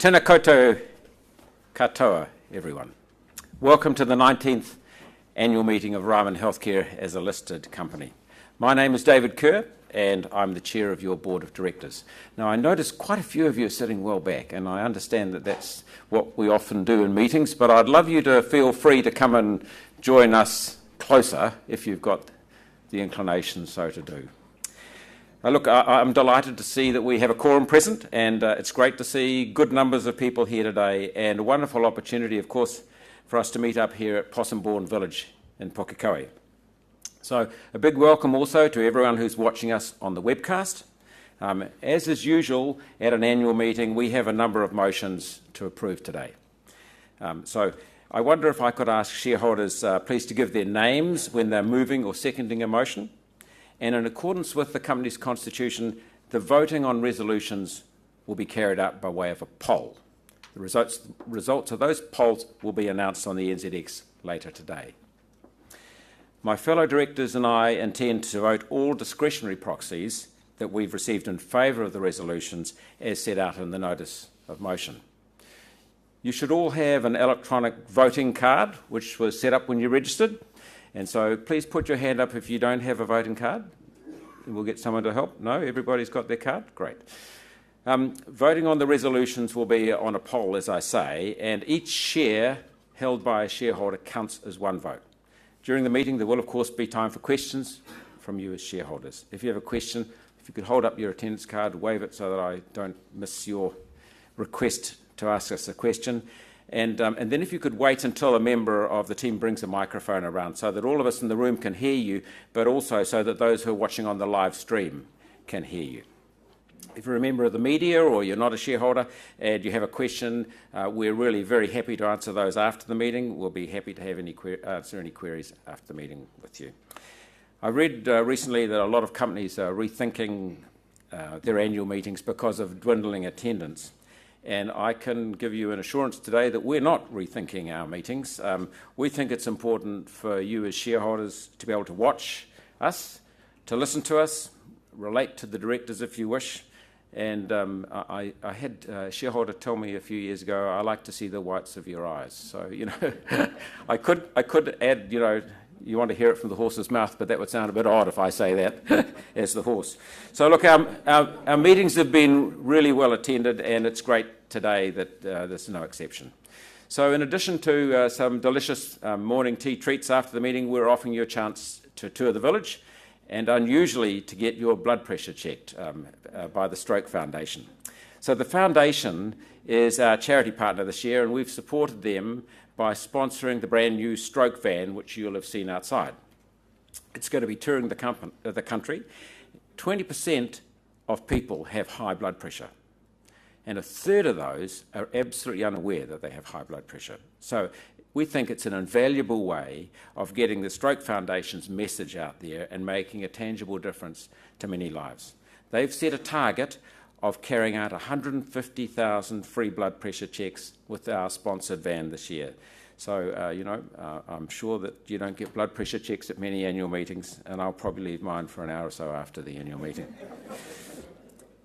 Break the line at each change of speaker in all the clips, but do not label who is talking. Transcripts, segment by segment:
Tēnā koutou katoa, everyone. Welcome to the 19th Annual Meeting of Ryman Healthcare as a listed company. My name is David Kerr, and I'm the Chair of your Board of Directors. Now, I notice quite a few of you are sitting well back, and I understand that that's what we often do in meetings, but I'd love you to feel free to come and join us closer if you've got the inclination so to do. Look, I'm delighted to see that we have a quorum present, and it's great to see good numbers of people here today, and a wonderful opportunity, of course, for us to meet up here at Possum Bourne Village in Pukekohe. So a big welcome also to everyone who's watching us on the webcast. As is usual at an annual meeting, we have a number of motions to approve today. So I wonder if I could ask shareholders please to give their names when they're moving or seconding a motion. And in accordance with the company's constitution, the voting on resolutions will be carried out by way of a poll. The results of those polls will be announced on the NZX later today. My fellow directors and I intend to vote all discretionary proxies that we've received in favour of the resolutions as set out in the notice of motion. You should all have an electronic voting card, which was set up when you registered. And so please put your hand up if you don't have a voting card. We'll get someone to help. No, everybody's got their card? Great. Voting on the resolutions will be on a poll, as I say, and each share held by a shareholder counts as one vote. During the meeting, there will, of course, be time for questions from you as shareholders. If you have a question, if you could hold up your attendance card, wave it so that I don't miss your request to ask us a question. And then if you could wait until a member of the team brings a microphone around so that all of us in the room can hear you, but also so that those who are watching on the live stream can hear you. If you're a member of the media or you're not a shareholder and you have a question, we're really very happy to answer those after the meeting. We'll be happy to have answer any queries after the meeting with you. I read recently that a lot of companies are rethinking their annual meetings because of dwindling attendance. And I can give you an assurance today that we're not rethinking our meetings. We think it's important for you as shareholders to be able to watch us, to listen to us, relate to the directors if you wish. And I had a shareholder tell me a few years ago, I like to see the whites of your eyes. So, you know, I could add, you know, you want to hear it from the horse's mouth, but that would sound a bit odd if I say that as the horse. So look, our meetings have been really well attended, and it's great today that there's no exception. So in addition to some delicious morning tea treats after the meeting, we're offering you a chance to tour the village and unusually to get your blood pressure checked by the Stroke Foundation. So the Foundation is our charity partner this year, and we've supported them by sponsoring the brand new stroke van, which you'll have seen outside. It's going to be touring the country. 20% of people have high blood pressure, and a third of those are absolutely unaware that they have high blood pressure. So we think it's an invaluable way of getting the Stroke Foundation's message out there and making a tangible difference to many lives. They've set a target of carrying out 150,000 free blood pressure checks with our sponsored van this year. So, you know, I'm sure that you don't get blood pressure checks at many annual meetings, and I'll probably leave mine for an hour or so after the annual meeting.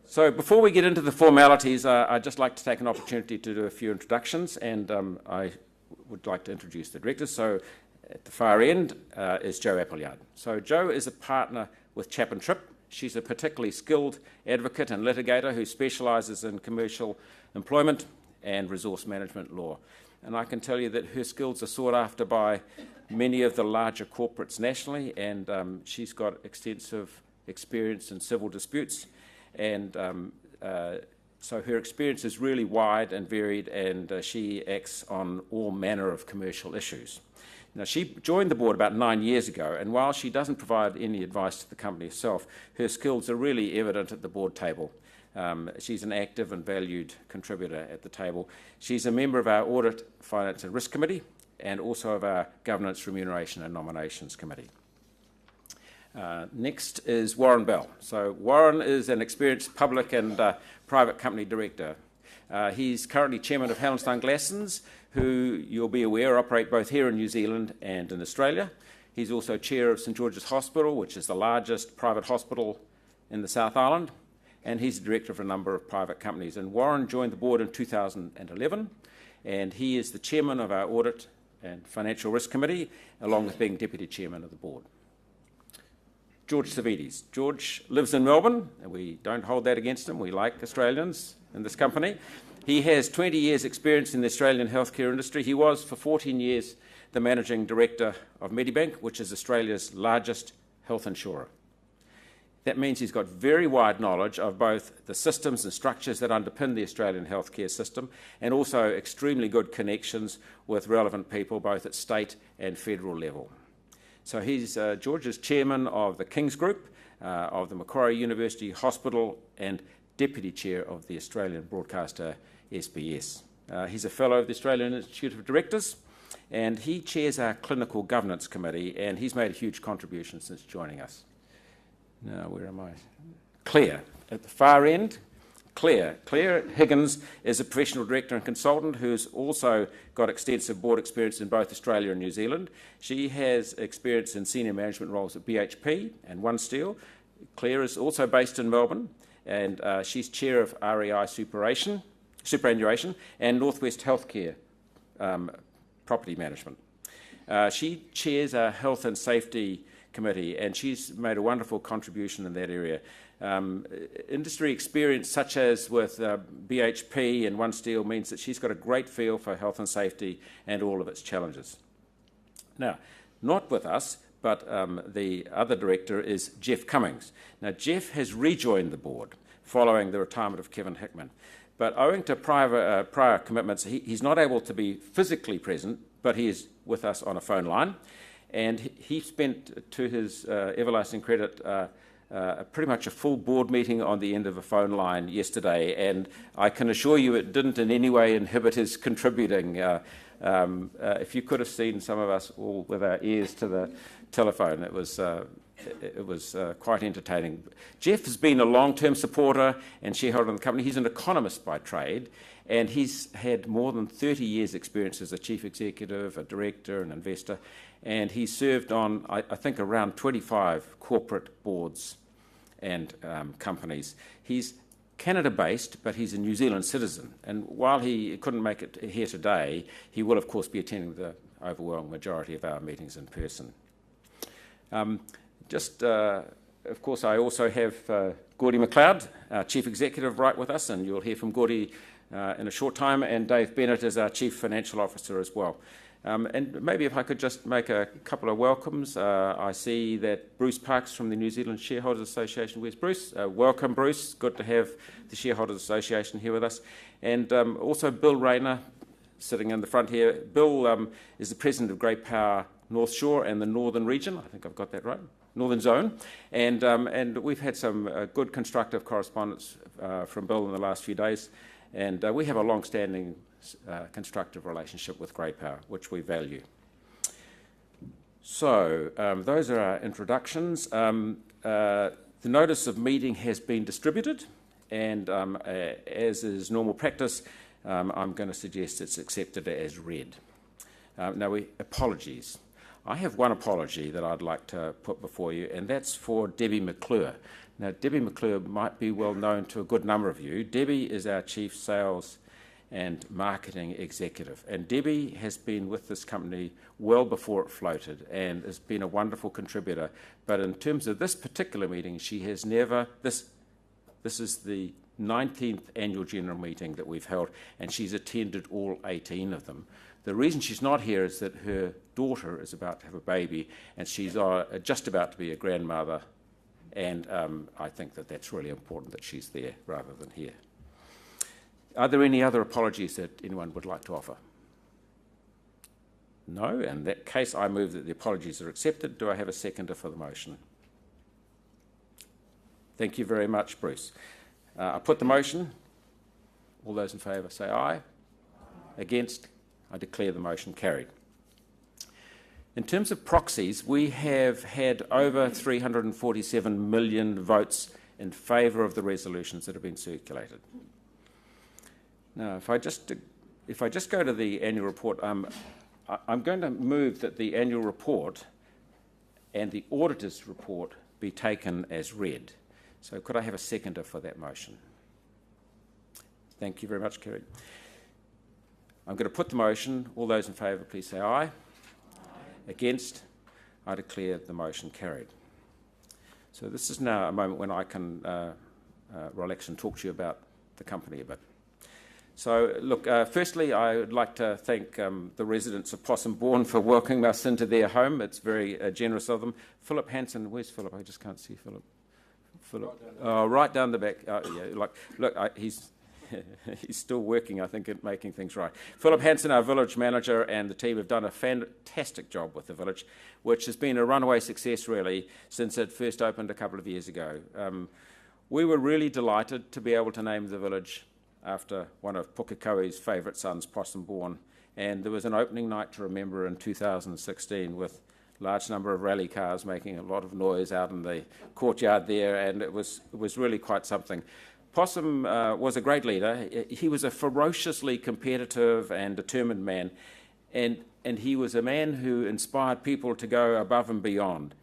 So before we get into the formalities, I'd just like to take an opportunity to do a few introductions, and I would like to introduce the directors. So at the far end is Jo Appleyard. So Jo is a partner with Chap & Tripp. She's a particularly skilled advocate and litigator who specialises in commercial employment and resource management law. And I can tell you that her skills are sought after by many of the larger corporates nationally, and she's got extensive experience in civil disputes. And so her experience is really wide and varied, and she acts on all manner of commercial issues. Now, she joined the board about 9 years ago, and while she doesn't provide any advice to the company herself, her skills are really evident at the board table. She's an active and valued contributor at the table. She's a member of our Audit, Finance and Risk Committee, and also of our Governance, Remuneration and Nominations Committee. Next is Warren Bell. So Warren is an experienced public and private company director. He's currently chairman of Hallenstein Glassons, who you'll be aware operate both here in New Zealand and in Australia. He's also chair of St George's Hospital, which is the largest private hospital in the South Island. and he's the director of a number of private companies. And Warren joined the board in 2011, and he is the chairman of our Audit and Financial Risk Committee, along with being deputy chairman of the board. George Savides. George lives in Melbourne, and we don't hold that against him. We like Australians in this company. He has 20 years' experience in the Australian healthcare industry. He was, for 14 years, the managing director of Medibank, which is Australia's largest health insurer. That means he's got very wide knowledge of both the systems and structures that underpin the Australian healthcare system, and also extremely good connections with relevant people, both at state and federal level. So George is chairman of the King's Group, of the Macquarie University Hospital, and deputy chair of the Australian broadcaster SBS. He's a fellow of the Australian Institute of Directors, and he chairs our clinical governance committee, and he's made a huge contribution since joining us. Now, where am I? Claire, at the far end. Claire Higgins is a professional director and consultant who's also got extensive board experience in both Australia and New Zealand. She has experience in senior management roles at BHP and One Steel. Claire is also based in Melbourne, and she's chair of REI Superannuation and Northwest Healthcare Property Management. She chairs our Health and Safety Committee, and she's made a wonderful contribution in that area. Industry experience such as with BHP and One Steel means that she's got a great feel for health and safety and all of its challenges. Now, not with us, but the other director is Jeff Cummings. Now, Jeff has rejoined the board following the retirement of Kevin Hickman, but owing to prior commitments, he's not able to be physically present, but he is with us on a phone line. And he spent, to his everlasting credit, pretty much a full board meeting on the end of a phone line yesterday, and I can assure you it didn't in any way inhibit his contributing. If you could have seen some of us all with our ears to the telephone, it was quite entertaining. Jeff has been a long-term supporter and shareholder in the company. He's an economist by trade, and he's had more than 30 years' experience as a chief executive, a director, an investor, and he served on, I think, around 25 corporate boards and companies. He's Canada-based, but he's a New Zealand citizen, and while he couldn't make it here today, he will, of course, be attending the overwhelming majority of our meetings in person. Of course, I also have Gordy McLeod, our Chief Executive, right with us, and you'll hear from Gordy in a short time, and Dave Bennett is our Chief Financial Officer as well. And maybe if I could just make a couple of welcomes. I see that Bruce Parks from the New Zealand Shareholders Association. Where's Bruce? Welcome, Bruce. Good to have the Shareholders Association here with us. And also Bill Rayner, sitting in the front here. Bill is the President of Great Power North Shore and the Northern Region. I think I've got that right. Northern Zone. And we've had some good constructive correspondence from Bill in the last few days. And we have a long-standing constructive relationship with Great Power, which we value. So those are our introductions. The notice of meeting has been distributed, and as is normal practice, I'm going to suggest it's accepted as read. Apologies. I have one apology that I'd like to put before you, and that's for Debbie McClure. Now, Debbie McClure might be well known to a good number of you. Debbie is our Chief Sales and Marketing Executive, and Debbie has been with this company well before it floated and has been a wonderful contributor. But in terms of this particular meeting, she has never... This is the 19th annual general meeting that we've held, and she's attended all 18 of them. The reason she's not here is that her daughter is about to have a baby, and she's just about to be a grandmother, and I think that that's really important that she's there rather than here. Are there any other apologies that anyone would like to offer? No? In that case, I move that the apologies are accepted. Do I have a seconder for the motion? Thank you very much, Bruce. I put the motion. All those in favour say aye. Against? I declare the motion carried. In terms of proxies, we have had over 347 million votes in favour of the resolutions that have been circulated. Now, if I just go to the annual report, I'm going to move that the annual report and the auditor's report be taken as read. So could I have a seconder for that motion? Thank you very much, Kerry. I'm going to put the motion. All those in favour, please say aye. Aye. Against? I declare the motion carried. So this is now a moment when I can relax and talk to you about the company a bit. So, look, firstly, I would like to thank the residents of Possum, Bourne for welcoming us into their home. It's very generous of them. Philip Hanson, where's Philip? I just can't see Philip. Right down the back. He's he's still working, I think, at making things right. Philip Hanson, our village manager, and the team have done a fantastic job with the village, which has been a runaway success, really, since it first opened a couple of years ago. We were really delighted to be able to name the village after one of Pukekohe's favourite sons, Possum, Bourne, and there was an opening night to remember in 2016 with a large number of rally cars making a lot of noise out in the courtyard there, and it was really quite something. Possum was a great leader. He was a ferociously competitive and determined man, and he was a man who inspired people to go above and beyond.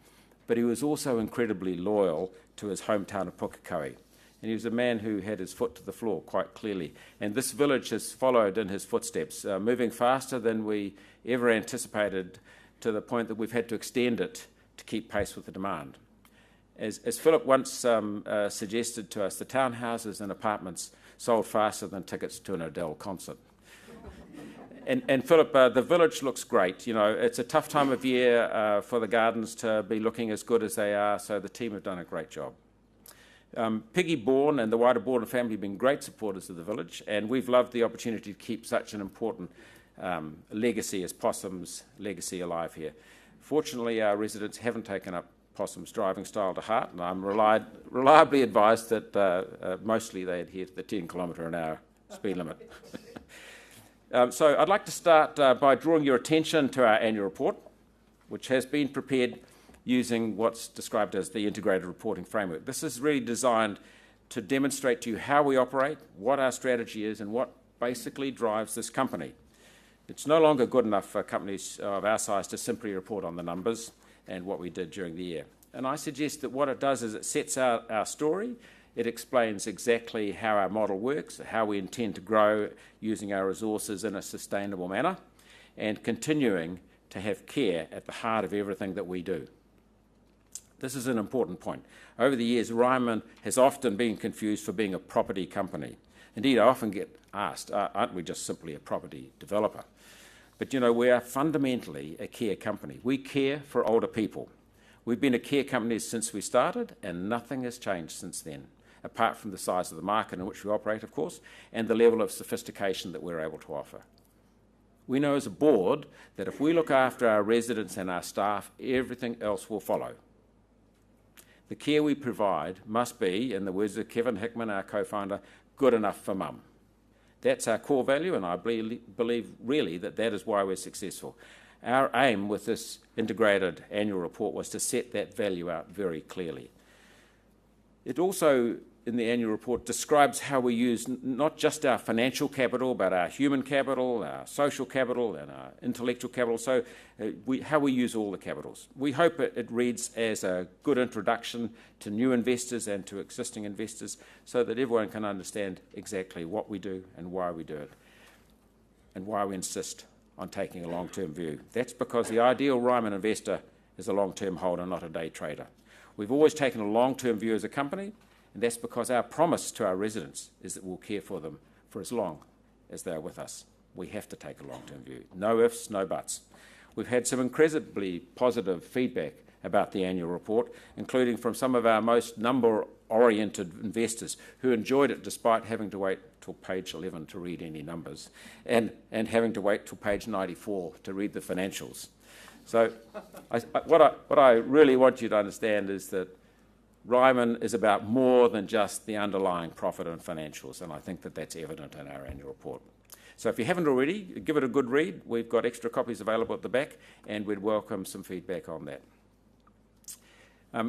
But he was also incredibly loyal to his hometown of Pukekohe. And he was a man who had his foot to the floor quite clearly. And this village has followed in his footsteps, moving faster than we ever anticipated, to the point that we've had to extend it to keep pace with the demand. As Philip once suggested to us, the townhouses and apartments sold faster than tickets to an Adele concert. And Philip, the village looks great. You know, it's a tough time of year for the gardens to be looking as good as they are, so the team have done a great job. Piggy Bourne and the wider Bourne family have been great supporters of the village, and we've loved the opportunity to keep such an important legacy as Possum's legacy alive here. Fortunately, our residents haven't taken up Possum's driving style to heart, and I'm reliably advised that mostly they adhere to the 10 km/h speed limit. So I'd like to start by drawing your attention to our annual report, which has been prepared using what's described as the integrated reporting framework. This is really designed to demonstrate to you how we operate, what our strategy is, and what basically drives this company. It's no longer good enough for companies of our size to simply report on the numbers and what we did during the year. And I suggest that what it does is it sets out our story, it explains exactly how our model works, how we intend to grow using our resources in a sustainable manner, and continuing to have care at the heart of everything that we do. This is an important point. Over the years, Ryman has often been confused for being a property company. Indeed, I often get asked, aren't we just simply a property developer? But, you know, we are fundamentally a care company. We care for older people. We've been a care company since we started, and nothing has changed since then, apart from the size of the market in which we operate, of course, and the level of sophistication that we're able to offer. We know as a board that if we look after our residents and our staff, everything else will follow. The care we provide must be, in the words of Kevin Hickman, our co-founder, good enough for mum. That's our core value, and I believe really that is why we're successful. Our aim with this integrated annual report was to set that value out very clearly. It also, in the annual report, describes how we use not just our financial capital, but our human capital, our social capital, and our intellectual capital, so how we use all the capitals. We hope it reads as a good introduction to new investors and to existing investors so that everyone can understand exactly what we do and why we do it, and why we insist on taking a long-term view. That's because the ideal Ryman investor is a long-term holder, not a day trader. We've always taken a long-term view as a company, and that's because our promise to our residents is that we'll care for them for as long as they're with us. We have to take a long-term view. No ifs, no buts. We've had some incredibly positive feedback about the annual report, including from some of our most number-oriented investors who enjoyed it despite having to wait till page 11 to read any numbers and having to wait till page 94 to read the financials. So what I really want you to understand is that Ryman is about more than just the underlying profit and financials, and I think that that's evident in our annual report. So if you haven't already, give it a good read. We've got extra copies available at the back, and we'd welcome some feedback on that.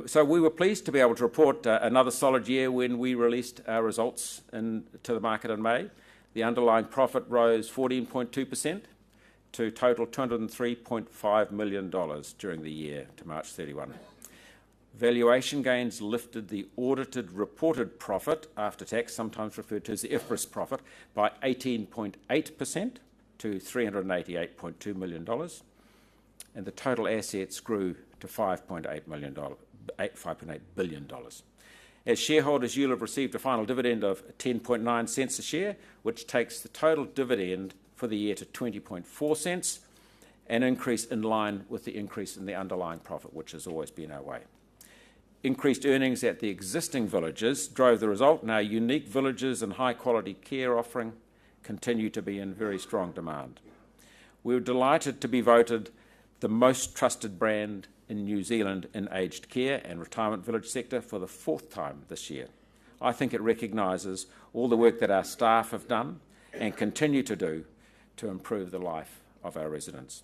So we were pleased to be able to report another solid year when we released our results to the market in May. The underlying profit rose 14.2% to total $203.5 million during the year to March 31. Valuation gains lifted the audited reported profit after tax, sometimes referred to as the IFRS profit, by 18.8% to $388.2 million, and the total assets grew to $5.8 billion. As shareholders, you'll have received a final dividend of 10.9 cents a share, which takes the total dividend for the year to 20.4 cents, an increase in line with the increase in the underlying profit, which has always been our way. Increased earnings at the existing villages drove the result, and our unique villages and high-quality care offering continue to be in very strong demand. We were delighted to be voted the most trusted brand in New Zealand in aged care and retirement village sector for the 4th time this year. I think it recognises all the work that our staff have done and continue to do to improve the life of our residents.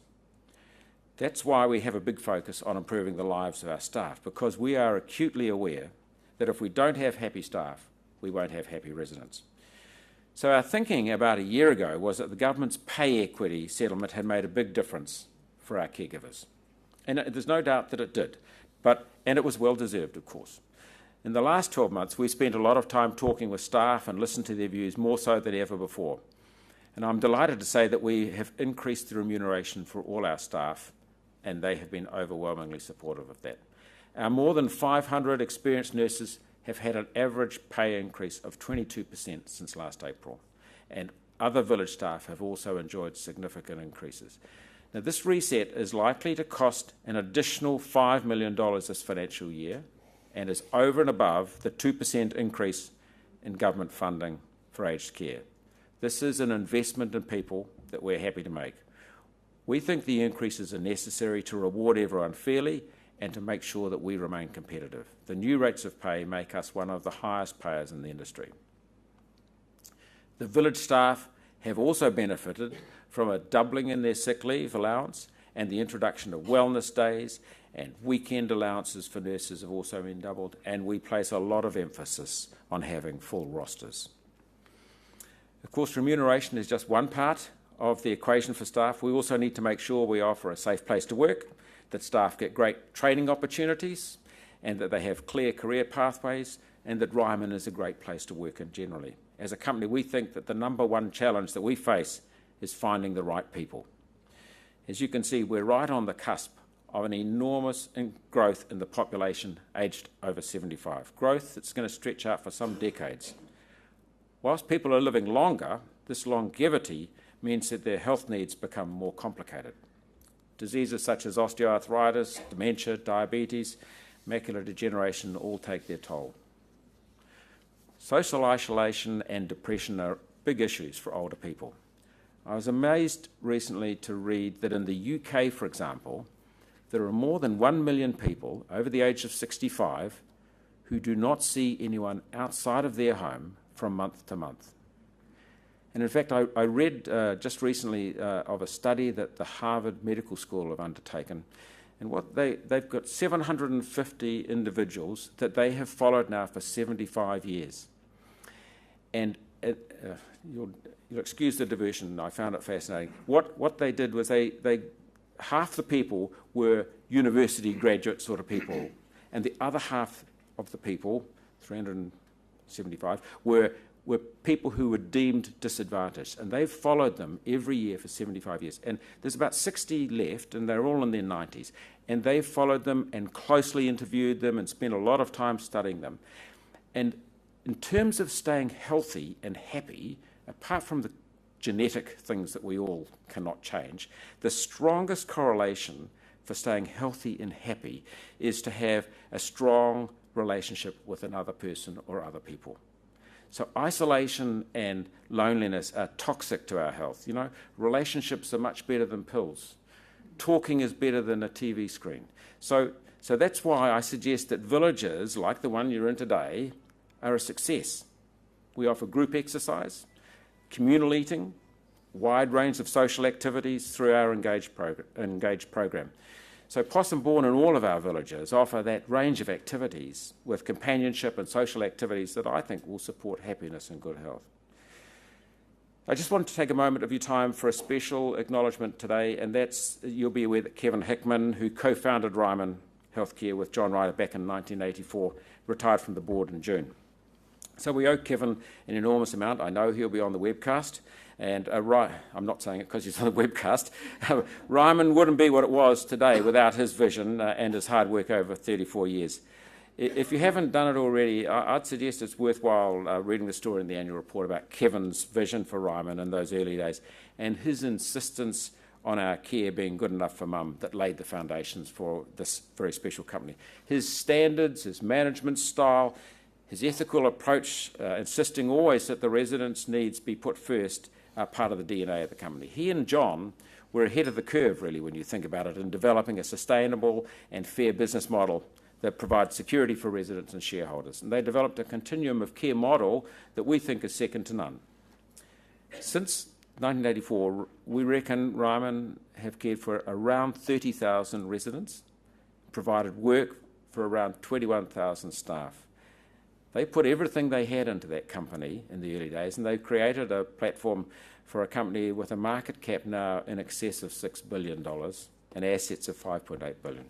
That's why we have a big focus on improving the lives of our staff, because we are acutely aware that if we don't have happy staff, we won't have happy residents. So our thinking about a year ago was that the government's pay equity settlement had made a big difference for our caregivers. And there's no doubt that it did, and it was well deserved, of course. In the last 12 months, we spent a lot of time talking with staff and listened to their views more so than ever before. And I'm delighted to say that we have increased the remuneration for all our staff, and they have been overwhelmingly supportive of that. Our more than 500 experienced nurses have had an average pay increase of 22% since last April, and other village staff have also enjoyed significant increases. Now, this reset is likely to cost an additional $5 million this financial year and is over and above the 2% increase in government funding for aged care. This is an investment in people that we're happy to make. We think the increases are necessary to reward everyone fairly and to make sure that we remain competitive. The new rates of pay make us one of the highest payers in the industry. The village staff have also benefited from a doubling in their sick leave allowance, and the introduction of wellness days and weekend allowances for nurses have also been doubled, and we place a lot of emphasis on having full rosters. Of course, remuneration is just one part of the equation for staff. We also need to make sure we offer a safe place to work, that staff get great training opportunities, and that they have clear career pathways, and that Ryman is a great place to work in generally. As a company, we think that the number one challenge that we face is finding the right people. As you can see, we're right on the cusp of an enormous growth in the population aged over 75, growth that's going to stretch out for some decades. Whilst people are living longer, this longevity means that their health needs become more complicated. Diseases such as osteoarthritis, dementia, diabetes, macular degeneration all take their toll. Social isolation and depression are big issues for older people. I was amazed recently to read that in the UK, for example, there are more than 1 million people over the age of 65 who do not see anyone outside of their home from month to month. And in fact, I read just recently of a study that the Harvard Medical School have undertaken, and they've got 750 individuals that they have followed now for 75 years. And you'll excuse the diversion, I found it fascinating. What they did was half the people were university graduate sort of people, and the other half of the people, 375, were people who were deemed disadvantaged, and they've followed them every year for 75 years. And there's about 60 left, and they're all in their 90s, and they've followed them and closely interviewed them and spent a lot of time studying them. And in terms of staying healthy and happy, apart from the genetic things that we all cannot change, the strongest correlation for staying healthy and happy is to have a strong relationship with another person or other people. So isolation and loneliness are toxic to our health. You know, relationships are much better than pills. Talking is better than a TV screen. So that's why I suggest that villages like the one you're in today are a success. We offer group exercise, communal eating, wide range of social activities through our Engage program. So Possum, Bourne and all of our villages offer that range of activities with companionship and social activities that I think will support happiness and good health. I just wanted to take a moment of your time for a special acknowledgement today, and that's, you'll be aware that Kevin Hickman, who co-founded Ryman, Healthcare with John Ryder back in 1984, retired from the board in June. So we owe Kevin an enormous amount. I know he'll be on the webcast, and I'm not saying it because he's on the webcast. Ryman wouldn't be what it was today without his vision and his hard work over 34 years. If you haven't done it already, I'd suggest it's worthwhile reading the story in the annual report about Kevin's vision for Ryman in those early days and his insistence on our care being good enough for mum that laid the foundations for this very special company. His standards, his management style, his ethical approach, insisting always that the residents' needs be put first, are part of the DNA of the company. He and John were ahead of the curve, really, when you think about it, in developing a sustainable and fair business model that provides security for residents and shareholders. And they developed a continuum of care model that we think is second to none. Since 1984, we reckon Ryman have cared for around 30,000 residents, provided work for around 21,000 staff. They put everything they had into that company in the early days, and they've created a platform for a company with a market cap now in excess of $6 billion and assets of $5.8 billion.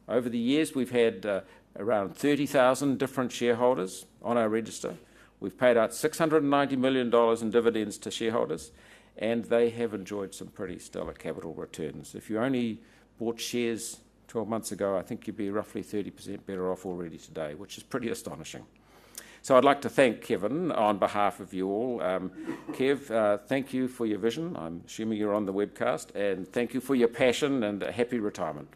Over the years, we've had around 30,000 different shareholders on our register. We've paid out $690 million in dividends to shareholders, and they have enjoyed some pretty stellar capital returns. If you only bought shares 12 months ago, I think you'd be roughly 30% better off already today, which is pretty astonishing. So I'd like to thank Kevin on behalf of you all. Kev, thank you for your vision. I'm assuming you're on the webcast, and thank you for your passion and a happy retirement.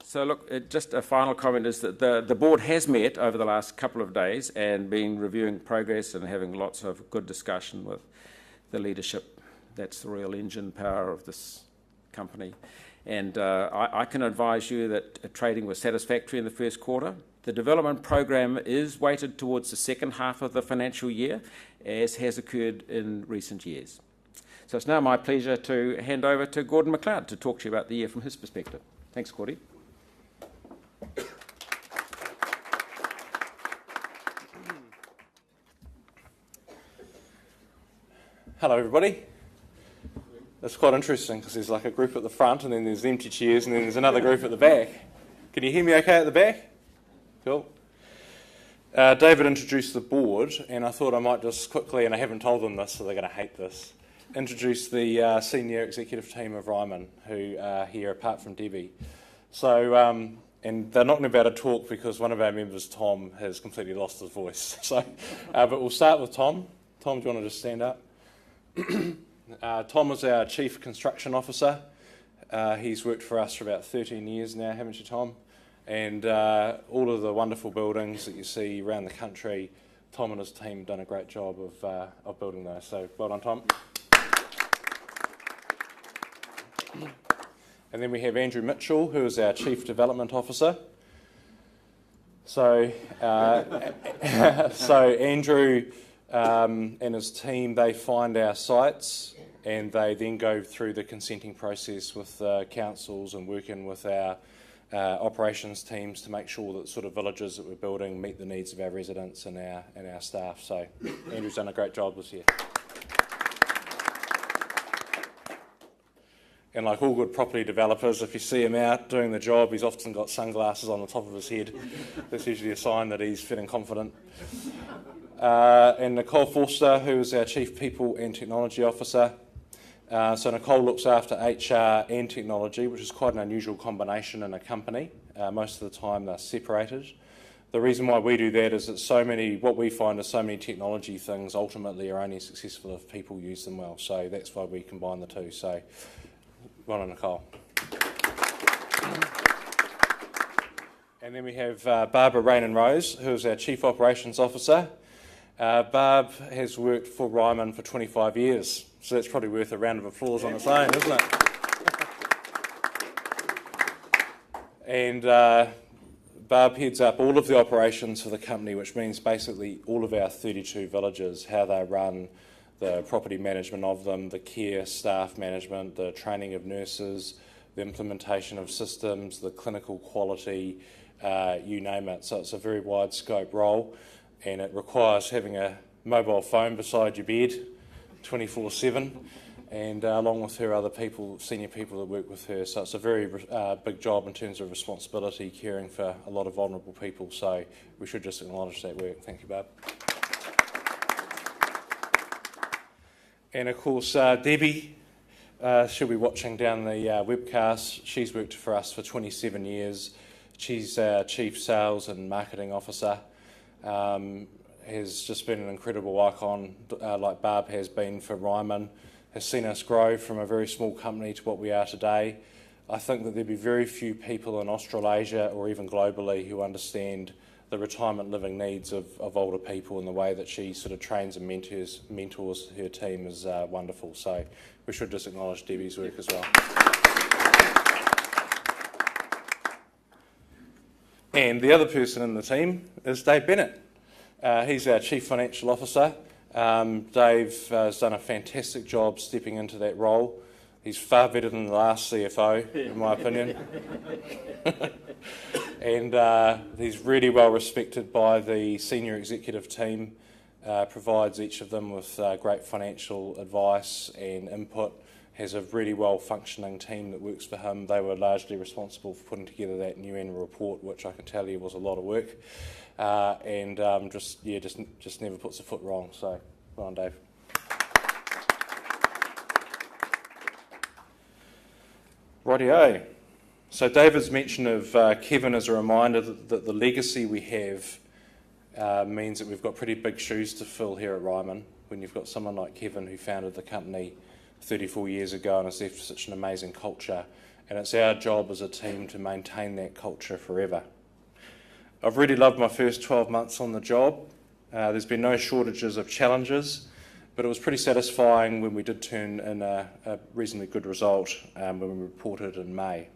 So look, just a final comment is that the board has met over the last couple of days and been reviewing progress and having lots of good discussion with the leadership. That's the real engine power of this company. And I can advise you that trading was satisfactory in the first quarter. The development program is weighted towards the second half of the financial year, as has occurred in recent years. So it's now my pleasure to hand over to Gordon McLeod to talk to you about the year from his perspective. Thanks, Gordy.
Hello everybody. That's quite interesting because there's like a group at the front and then there's empty chairs and then there's another group at the back. Can you hear me okay at the back? Cool. David introduced the board and I thought I might just quickly, and I haven't told them this so they're going to hate this, introduce the senior executive team of Ryman who are here apart from Debbie. So, and they're not going to be able to talk because one of our members, Tom, has completely lost his voice. So, but we'll start with Tom. Tom, do you want to just stand up? Tom is our Chief Construction Officer. He's worked for us for about 13 years now, haven't you, Tom? And all of the wonderful buildings that you see around the country, Tom and his team have done a great job of building those. So well done, Tom. And then we have Andrew Mitchell, who is our Chief Development Officer. So, Andrew and his team, they find our sites and they then go through the consenting process with councils and working with our operations teams to make sure that sort of villages that we're building meet the needs of our residents and our staff. So Andrew's done a great job this year. And like all good property developers, if you see him out doing the job, he's often got sunglasses on the top of his head. That's usually a sign that he's feeling confident. And Nicole Forster, who is our Chief People and Technology Officer. So Nicole looks after HR and technology, which is quite an unusual combination in a company. Most of the time they're separated. The reason why we do that is that what we find is so many technology things ultimately are only successful if people use them well. So that's why we combine the two. So well done, Nicole. And then we have Barbara Rain-Rose, who is our Chief Operations Officer. Barb has worked for Ryman for 25 years, so that's probably worth a round of applause on its own, isn't it? And Barb heads up all of the operations for the company, which means basically all of our 32 villages, how they run, the property management of them, the care, staff management, the training of nurses, the implementation of systems, the clinical quality, you name it. So it's a very wide scope role. And it requires having a mobile phone beside your bed 24/7, and along with her, other people, senior people that work with her. So it's a very big job in terms of responsibility, caring for a lot of vulnerable people. So we should just acknowledge that work. Thank you, Barb. And of course, Debbie, she'll be watching down the webcast. She's worked for us for 27 years. She's our Chief Sales and Marketing Officer. Has just been an incredible icon, like Barb has been for Ryman, has seen us grow from a very small company to what we are today. I think that there'd be very few people in Australasia or even globally who understand the retirement living needs of older people, and the way that she sort of trains and mentors her team is wonderful. So we should just acknowledge Debbie's work as well. And the other person in the team is Dave Bennett. He's our Chief Financial Officer. Dave has done a fantastic job stepping into that role. He's far better than the last CFO, in my opinion. And he's really well respected by the senior executive team, provides each of them with great financial advice and input, has a really well functioning team that works for him. They were largely responsible for putting together that new annual report, which I can tell you was a lot of work. And just never puts a foot wrong. So, well on, Dave. Rightio. So David's mention of Kevin is a reminder that the legacy we have means that we've got pretty big shoes to fill here at Ryman. When you've got someone like Kevin who founded the company 34 years ago and has left such an amazing culture, and it's our job as a team to maintain that culture forever. I've really loved my first 12 months on the job. There's been no shortages of challenges, but it was pretty satisfying when we did turn in a reasonably good result when we reported in May.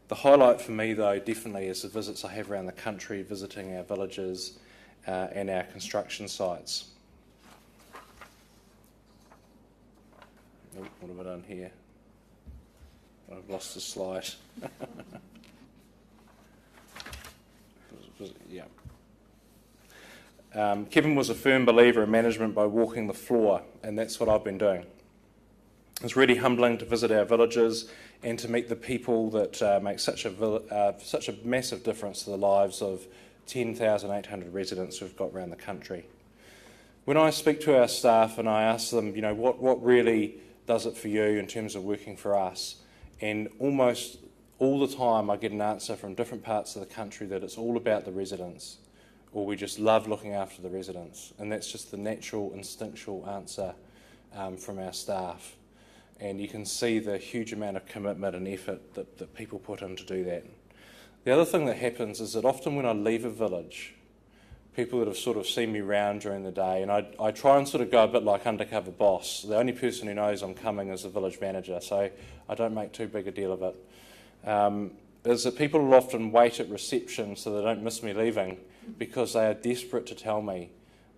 The highlight for me, though, definitely is the visits I have around the country, visiting our villages and our construction sites. What have I done here? I've lost the slide. Yeah. Kevin was a firm believer in management by walking the floor, and that's what I've been doing. It's really humbling to visit our villages and to meet the people that make such a massive difference to the lives of 10,800 residents we've got around the country. When I speak to our staff and I ask them, you know, what really does it for you in terms of working for us, and almost all the time I get an answer from different parts of the country that it's all about the residents, or we just love looking after the residents, and that's just the natural, instinctual answer from our staff. And you can see the huge amount of commitment and effort that people put in to do that. The other thing that happens is that often when I leave a village, people that have sort of seen me round during the day, and I try and sort of go a bit like undercover boss. The only person who knows I'm coming is the village manager, so I don't make too big a deal of it. Is that people will often wait at reception so they don't miss me leaving, because they are desperate to tell me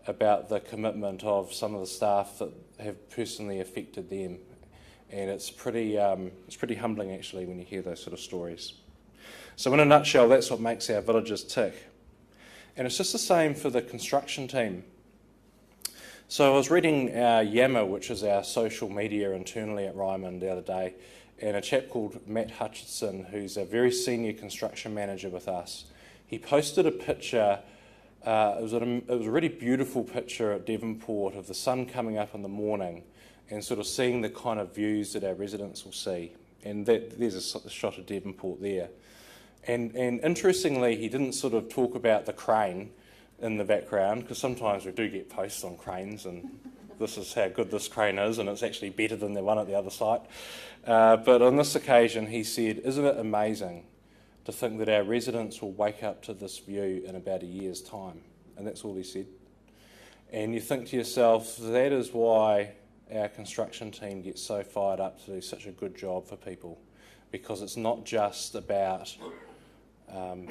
about the commitment of some of the staff that have personally affected them. And it's pretty humbling actually when you hear those sort of stories. So in a nutshell, that's what makes our villages tick. And it's just the same for the construction team. So I was reading our Yammer, which is our social media internally at Ryman, the other day, and a chap called Matt Hutchinson, who's a very senior construction manager with us. He posted a picture, it was a really beautiful picture at Devonport of the sun coming up in the morning and sort of seeing the kind of views that our residents will see. And there's a shot of Devonport there. And interestingly, he didn't sort of talk about the crane in the background, because sometimes we do get posts on cranes and this is how good this crane is, and it's actually better than the one at the other site. But on this occasion, he said, "Isn't it amazing to think that our residents will wake up to this view in about a year's time?" And that's all he said. And you think to yourself, that is why our construction team gets so fired up to do such a good job for people, because it's not just about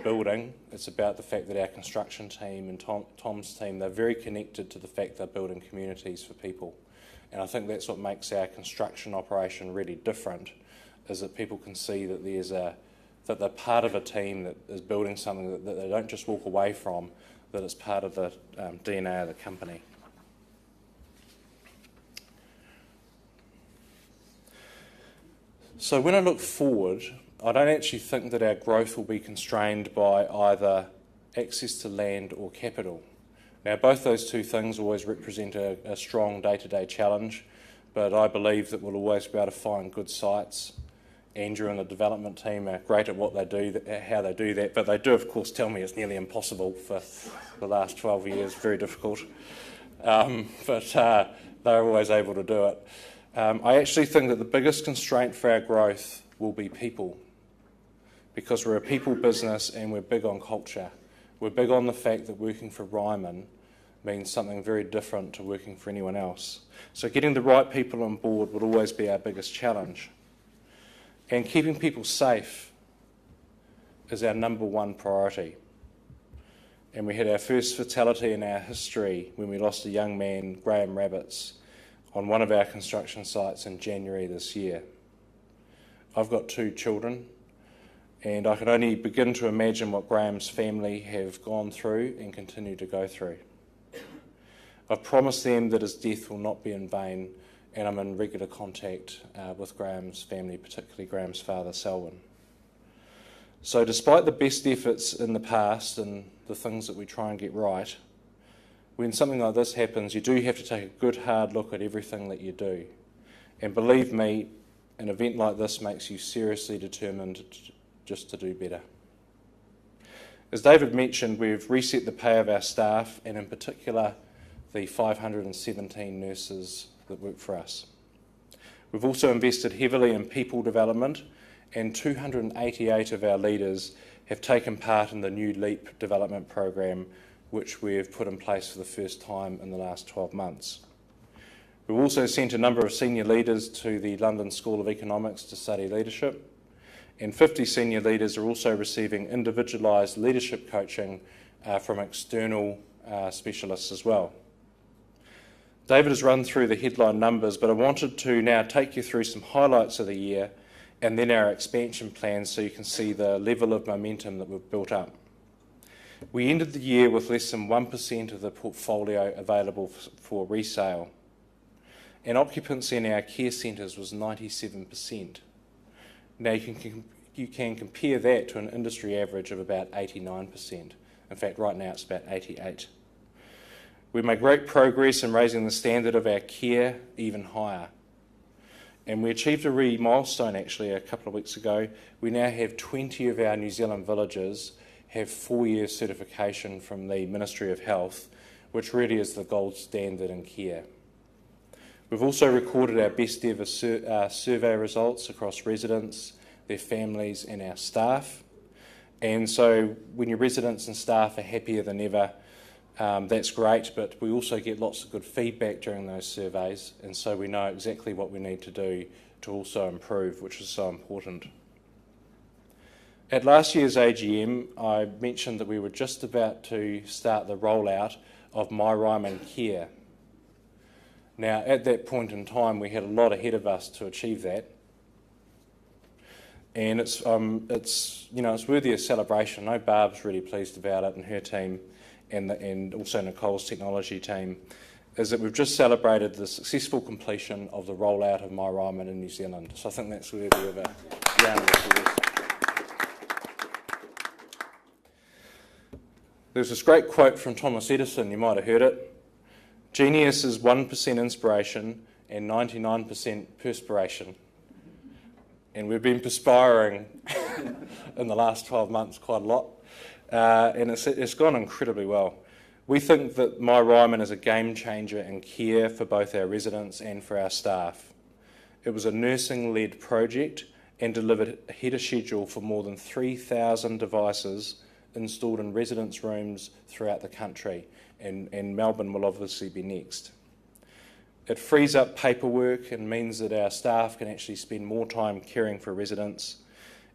building, it's about the fact that our construction team and Tom's team, they're very connected to the fact they're building communities for people. And I think that's what makes our construction operation really different, is that people can see that that they're part of a team that is building something that they don't just walk away from, that it's part of the DNA of the company. So when I look forward, I don't actually think that our growth will be constrained by either access to land or capital. Now, both those two things always represent a strong day-to-day challenge, but I believe that we'll always be able to find good sites. Andrew and the development team are great at what they do, how they do that, but they do, of course, tell me it's nearly impossible for the last 12 years, very difficult. But they're always able to do it. I actually think that the biggest constraint for our growth will be people, because we're a people business and we're big on culture. We're big on the fact that working for Ryman means something very different to working for anyone else. So getting the right people on board would always be our biggest challenge. And keeping people safe is our number one priority. And we had our first fatality in our history when we lost a young man, Graham Rabbits, on one of our construction sites in January this year. I've got 2 children, and I can only begin to imagine what Graham's family have gone through and continue to go through. I've promised them that his death will not be in vain, and I'm in regular contact with Graham's family, particularly Graham's father, Selwyn. So despite the best efforts in the past and the things that we try and get right, when something like this happens, you do have to take a good hard look at everything that you do. And believe me, an event like this makes you seriously determined just to do better. As David mentioned, we've reset the pay of our staff, and in particular, the 517 nurses that work for us. We've also invested heavily in people development, and 288 of our leaders have taken part in the new LEAP development program, which we have put in place for the first time in the last 12 months. We've also sent a number of senior leaders to the London School of Economics to study leadership, and 50 senior leaders are also receiving individualised leadership coaching from external specialists as well. David has run through the headline numbers, but I wanted to now take you through some highlights of the year and then our expansion plans so you can see the level of momentum that we've built up. We ended the year with less than 1% of the portfolio available for resale, and occupancy in our care centres was 97%. Now you can compare that to an industry average of about 89%. In fact, right now it's about 88%. We made great progress in raising the standard of our care even higher. And we achieved a milestone actually a couple of weeks ago. We now have 20 of our New Zealand villages have 4-year certification from the Ministry of Health, which really is the gold standard in care. We've also recorded our best ever survey results across residents, their families and our staff. And so when your residents and staff are happier than ever, that's great, but we also get lots of good feedback during those surveys, and so we know exactly what we need to do to also improve, which is so important. At last year's AGM, I mentioned that we were just about to start the rollout of My Ryman Care. Now, at that point in time, we had a lot ahead of us to achieve that, and it's worthy of celebration. I know Barb's really pleased about it, and her team, and also Nicole's technology team, is that we've just celebrated the successful completion of the rollout of My Ryman in New Zealand. So I think that's worthy of a round of applause. There's this great quote from Thomas Edison, you might have heard it. Genius is 1% inspiration and 99% perspiration. And we've been perspiring in the last 12 months quite a lot. And it's gone incredibly well. We think that My Ryman is a game changer in care for both our residents and for our staff. It was a nursing-led project and delivered ahead of schedule for more than 3,000 devices installed in residence rooms throughout the country, and Melbourne will obviously be next. It frees up paperwork and means that our staff can actually spend more time caring for residents,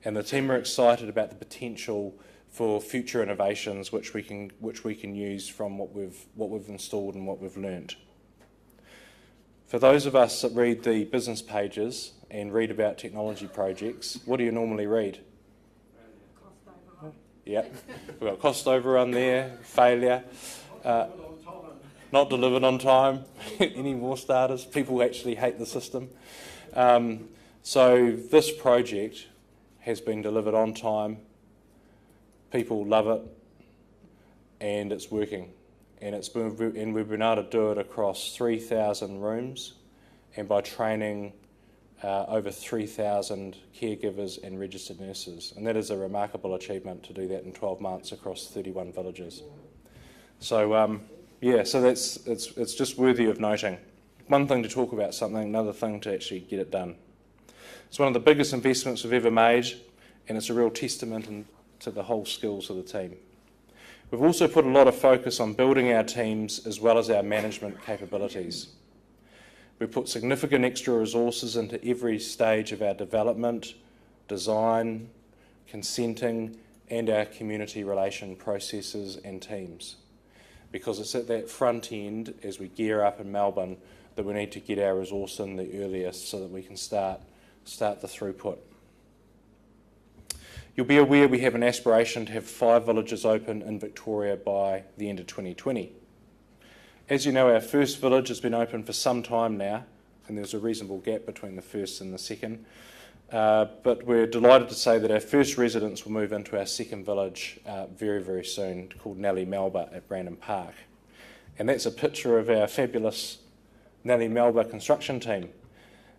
and the team are excited about the potential for future innovations which we can use from what we've installed and what we've learnt. For those of us that read the business pages and read about technology projects, what do you normally read?
Cost overrun.
Yeah, we've got cost overrun there, failure, not delivered on time, any more starters. People actually hate the system. So this project has been delivered on time, people love it, and it's working. And we've been able to do it across 3,000 rooms, and by training over 3,000 caregivers and registered nurses. And that is a remarkable achievement to do that in 12 months across 31 villages. So so it's just worthy of noting. One thing to talk about something, another thing to actually get it done. It's one of the biggest investments we've ever made, and it's a real testament to the whole skills of the team. We've also put a lot of focus on building our teams as well as our management capabilities. We've put significant extra resources into every stage of our development, design, consenting, and our community relation processes and teams. Because it's at that front end, as we gear up in Melbourne, that we need to get our resource in the earliest so that we can start the throughput. You'll be aware we have an aspiration to have 5 villages open in Victoria by the end of 2020. As you know, our first village has been open for some time now, and there's a reasonable gap between the first and the second. But we're delighted to say that our first residents will move into our second village very, very soon, called Nellie Melba at Brandon Park. And that's a picture of our fabulous Nellie Melba construction team,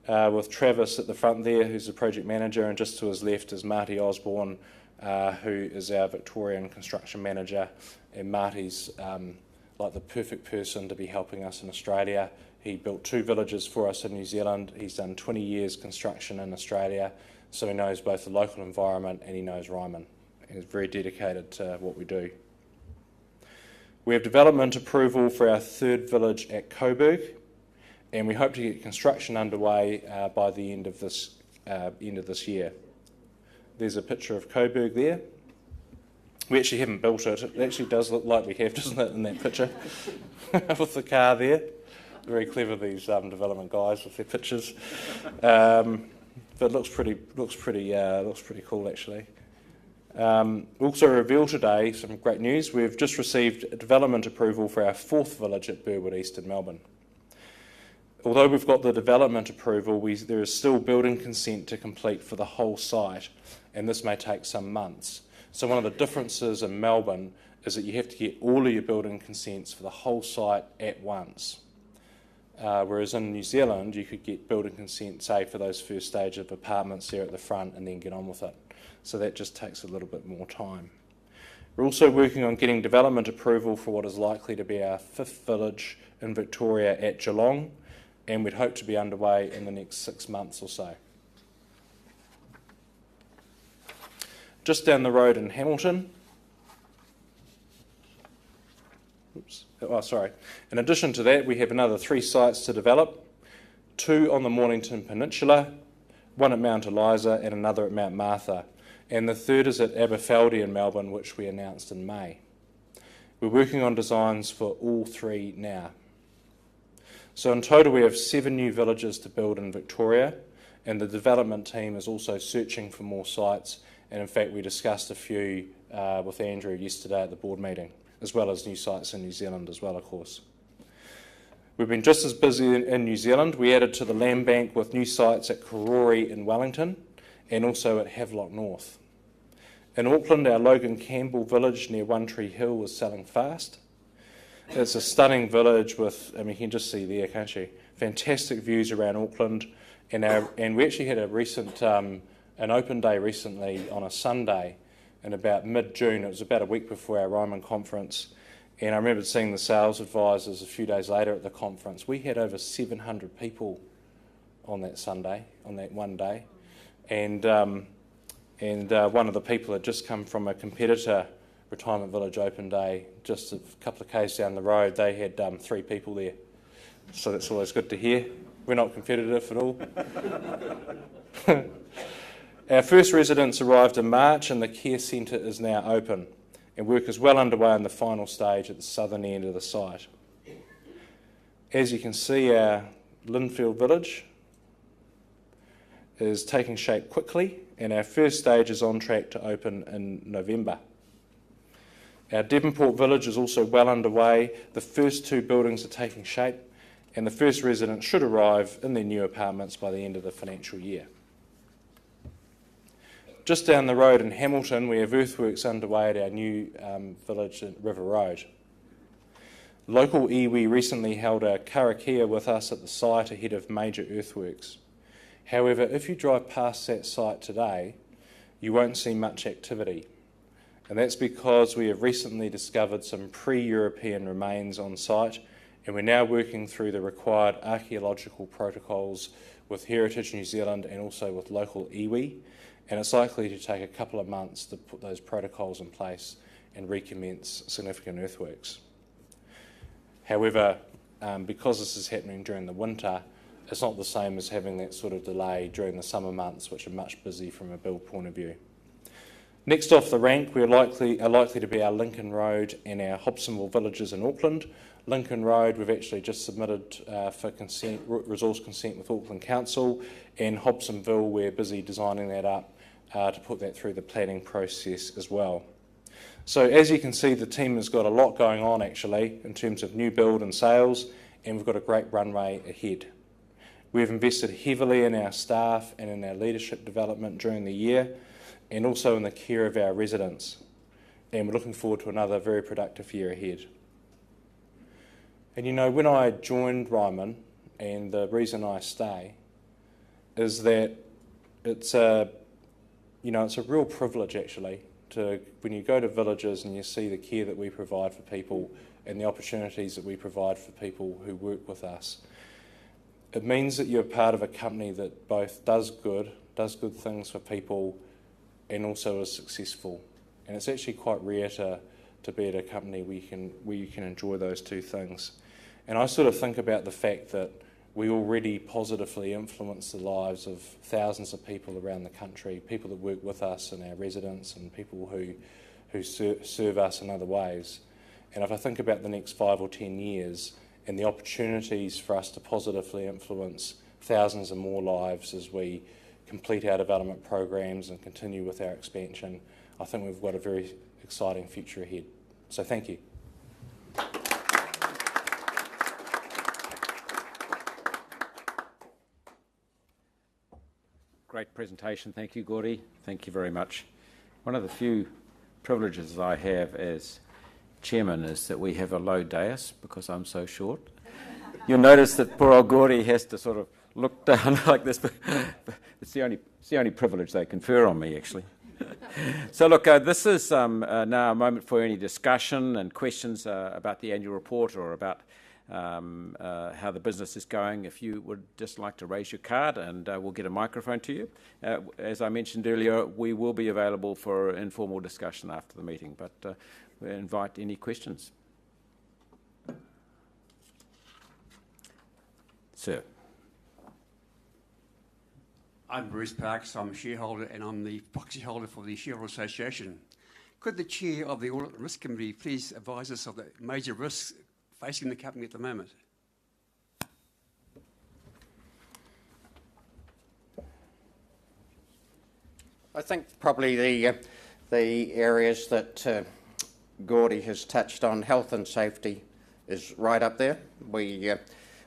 with Travis at the front there, who's the project manager, and just to his left is Marty Osborne, who is our Victorian construction manager. And Marty's like the perfect person to be helping us in Australia. He built 2 villages for us in New Zealand. He's done 20 years construction in Australia, so he knows both the local environment and he knows Ryman. He's very dedicated to what we do. We have development approval for our 3rd village at Coburg, and we hope to get construction underway by the end of this year. There's a picture of Coburg there. We actually haven't built it. It actually does look like we have, doesn't it, in that picture? With the car there. Very clever, these development guys with their pictures. But it looks pretty cool, actually. Also revealed today some great news. We've just received development approval for our 4th village at Burwood East in Melbourne. Although we've got the development approval, there is still building consent to complete for the whole site, and this may take some months. So one of the differences in Melbourne is that you have to get all of your building consents for the whole site at once. Whereas in New Zealand, you could get building consent, say, for those first stage of apartments there at the front and then get on with it. So that just takes a little bit more time. We're also working on getting development approval for what is likely to be our 5th village in Victoria at Geelong, and we'd hope to be underway in the next 6 months or so. Just down the road in Hamilton, in addition to that, we have another 3 sites to develop, 2 on the Mornington Peninsula, 1 at Mount Eliza and another at Mount Martha, and the 3rd is at Aberfeldy in Melbourne, which we announced in May. We're working on designs for all 3 now. So in total we have 7 new villages to build in Victoria, and the development team is also searching for more sites, and in fact we discussed a few with Andrew yesterday at the board meeting, as well as new sites in New Zealand as well, of course. We've been just as busy in New Zealand. We added to the land bank with new sites at Karori in Wellington and also at Havelock North. In Auckland, our Logan Campbell village near One Tree Hill is selling fast. It's a stunning village with, you can just see there, can't you? Fantastic views around Auckland. And we actually had a recent, an open day recently on a Sunday in about mid-June. It was about a week before our Ryman conference. And I remember seeing the sales advisors a few days later at the conference. We had over 700 people on that Sunday, on that one day. And one of the people had just come from a competitor retirement village open day just a couple of k's down the road. They had 3 people there. So that's always good to hear. We're not competitive at all. Our first residents arrived in March and the care centre is now open, and work is well underway in the final stage at the southern end of the site. As you can see, our Linfield village is taking shape quickly, and our first stage is on track to open in November. Our Devonport village is also well underway. The first 2 buildings are taking shape, and the first residents should arrive in their new apartments by the end of the financial year. just down the road in Hamilton, we have earthworks underway at our new village at River Road. Local iwi recently held a karakia with us at the site ahead of major earthworks. However, if you drive past that site today, you won't see much activity. And that's because we have recently discovered some pre-European remains on site, and we're now working through the required archaeological protocols with Heritage New Zealand and also with local iwi, and it's likely to take a couple of months to put those protocols in place and recommence significant earthworks. However, because this is happening during the winter, it's not the same as having that sort of delay during the summer months, which are much busy from a build point of view. Next off the rank, are likely to be our Lincoln Road and our Hobsonville villages in Auckland. Lincoln Road, we've actually just submitted for consent, resource consent with Auckland Council, and Hobsonville, we're busy designing that up to put that through the planning process as well. So as you can see, the team has got a lot going on actually in terms of new build and sales, and we've got a great runway ahead. We've invested heavily in our staff and in our leadership development during the year, and also in the care of our residents. And we're looking forward to another very productive year ahead. And you know, when I joined Ryman, and the reason I stay, is that it's a real privilege actually to, when you go to villages and you see the care that we provide for people and the opportunities that we provide for people who work with us. It means that you're part of a company that both does good things for people, and also is successful. And it's actually quite rare to be at a company where you can enjoy those two things. And I sort of think about the fact that we already positively influence the lives of thousands of people around the country, people that work with us and our residents, and people who serve us in other ways. And if I think about the next 5 or 10 years and the opportunities for us to positively influence thousands of more lives as we complete our development programs and continue with our expansion, I think we've got a very exciting future ahead. So thank you.
Great presentation. Thank you, Gordy. Thank you very much. One of the few privileges I have as chairman is that we have a low dais because I'm so short. You'll notice that poor old Gordy has to sort of look down like this. It's the only privilege they confer on me, actually. So look, this is now a moment for any discussion and questions about the annual report or about how the business is going. If you would just like to raise your card, and we'll get a microphone to you. As I mentioned earlier, we will be available for informal discussion after the meeting, but we invite any questions. Sir.
I'm Bruce Parks, I'm a shareholder and I'm the proxy holder for the Shareholder Association. Could the Chair of the Audit and Risk Committee please advise us of the major risks facing the company at the moment?
I think probably the areas that Gordy has touched on, health and safety, is right up there.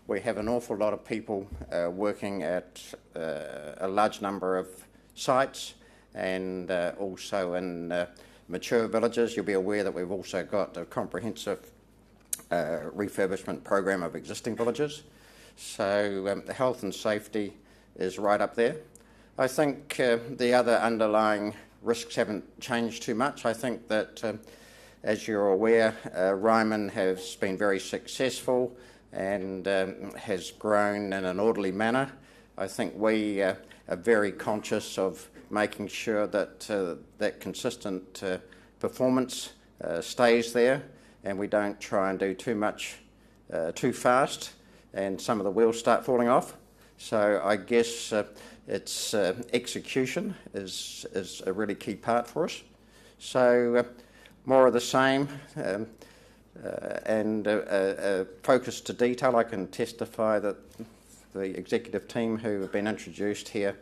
We have an awful lot of people working at a large number of sites, and also in mature villages. You'll be aware that we've also got a comprehensive refurbishment program of existing villages. So the health and safety is right up there. I think the other underlying risks haven't changed too much. I think that, as you're aware, Ryman has been very successful and has grown in an orderly manner. I think we are very conscious of making sure that that consistent performance stays there, and we don't try and do too much too fast, and some of the wheels start falling off. So I guess it's execution is a really key part for us. So more of the same. And focus to detail. I can testify that the executive team who have been introduced here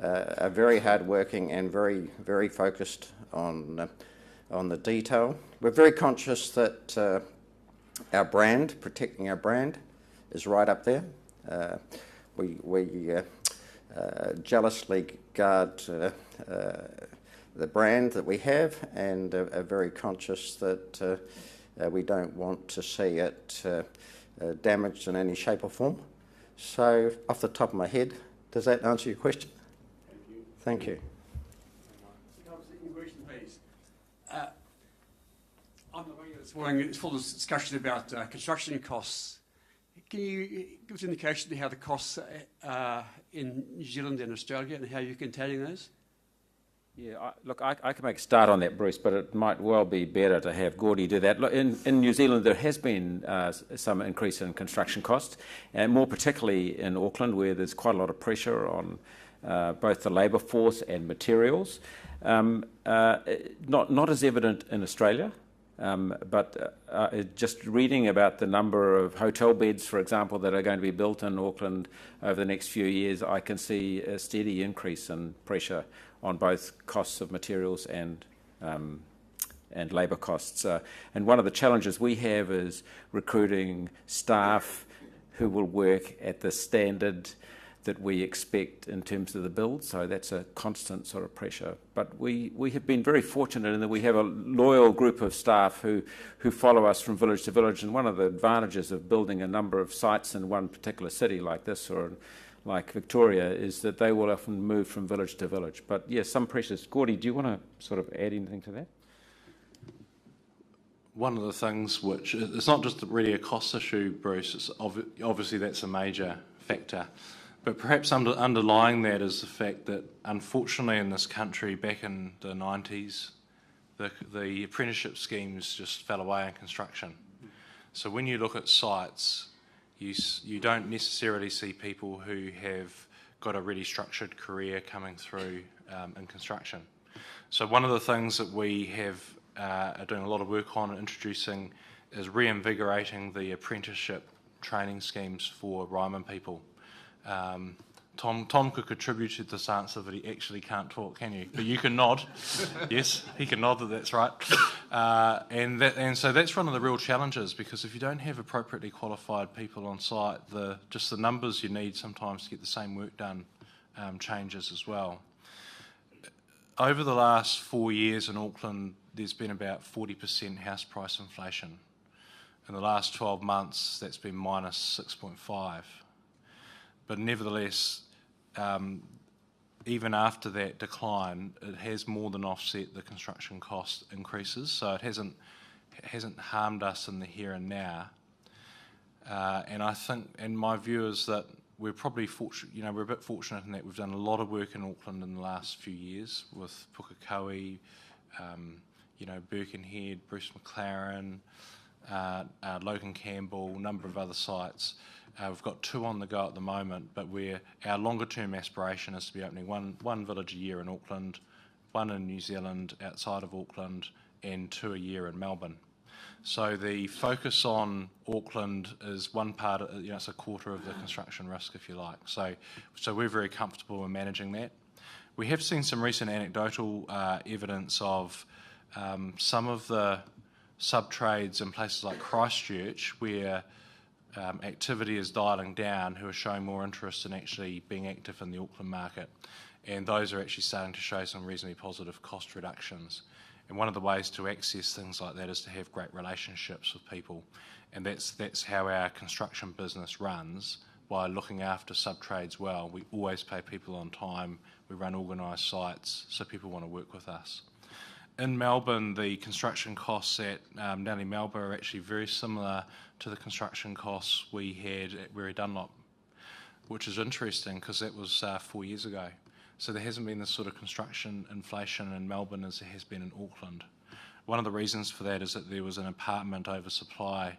are very hard-working and very, very focused on the detail. We're very conscious that our brand, protecting our brand, is right up there. We jealously guard the brand that we have, and are very conscious that we don't want to see it damaged in any shape or form. So, off the top of my head, does that answer your question? Thank you.
Please. On the way this morning, it's full of discussion about construction costs. Can you give us an indication of how the costs are in New Zealand and Australia and how you're containing those?
Yeah, look, I can make a start on that, Bruce, but it might well be better to have Gordy do that. Look, in New Zealand, there has been some increase in construction costs, and more particularly in Auckland, where there's quite a lot of pressure on both the labour force and materials. Not as evident in Australia, but just reading about the number of hotel beds, for example, that are going to be built in Auckland over the next few years, I can see a steady increase in pressure on both costs of materials and labour costs. And one of the challenges we have is recruiting staff who will work at the standard that we expect in terms of the build, so that's a constant sort of pressure. But we have been very fortunate in that we have a loyal group of staff who follow us from village to village, and one of the advantages of building a number of sites in one particular city like this or like Victoria is that they will often move from village to village. But yes, some pressures. Gordy, do you want to sort of add anything to that?
One of the things which, it's not just really a cost issue, Bruce, it's obviously that's a major factor. But perhaps underlying that is the fact that, unfortunately, in this country, back in the 90s, the apprenticeship schemes just fell away in construction. So when you look at sites, you don't necessarily see people who have got a really structured career coming through in construction. So one of the things that we are doing a lot of work on and introducing is reinvigorating the apprenticeship training schemes for Ryman people. Tom could contribute to this answer, but he actually can't talk, can you? But you can nod. Yes, he can nod that that's right. And so that's one of the real challenges, because if you don't have appropriately qualified people on site, just the numbers you need sometimes to get the same work done changes as well. Over the last 4 years in Auckland, there's been about 40% house price inflation. In the last 12 months, that's been minus 6.5%. But nevertheless, even after that decline, it has more than offset the construction cost increases. So it hasn't harmed us in the here and now. And I think, and my view is that we're probably fortunate. We're a bit fortunate in that we've done a lot of work in Auckland in the last few years with Pukekohe, Birkenhead, Bruce McLaren, Logan Campbell, a number of other sites. We've got 2 on the go at the moment, but our longer term aspiration is to be opening one village a year in Auckland, 1 in New Zealand outside of Auckland, and 2 a year in Melbourne. So the focus on Auckland is one part, it's a quarter of the construction risk, if you like. So we're very comfortable in managing that. We have seen some recent anecdotal evidence of some of the sub-trades in places like Christchurch, where activity is dialing down, who are showing more interest in actually being active in the Auckland market, and those are actually starting to show some reasonably positive cost reductions. And one of the ways to access things like that is to have great relationships with people, and that's how our construction business runs, by looking after sub-trades well. We always pay people on time, we run organised sites, so people want to work with us. In Melbourne, the construction costs at Nellie Melba are actually very similar to the construction costs we had at Weary Dunlop, which is interesting because that was 4 years ago. So there hasn't been this sort of construction inflation in Melbourne as there has been in Auckland. One of the reasons for that is that there was an apartment oversupply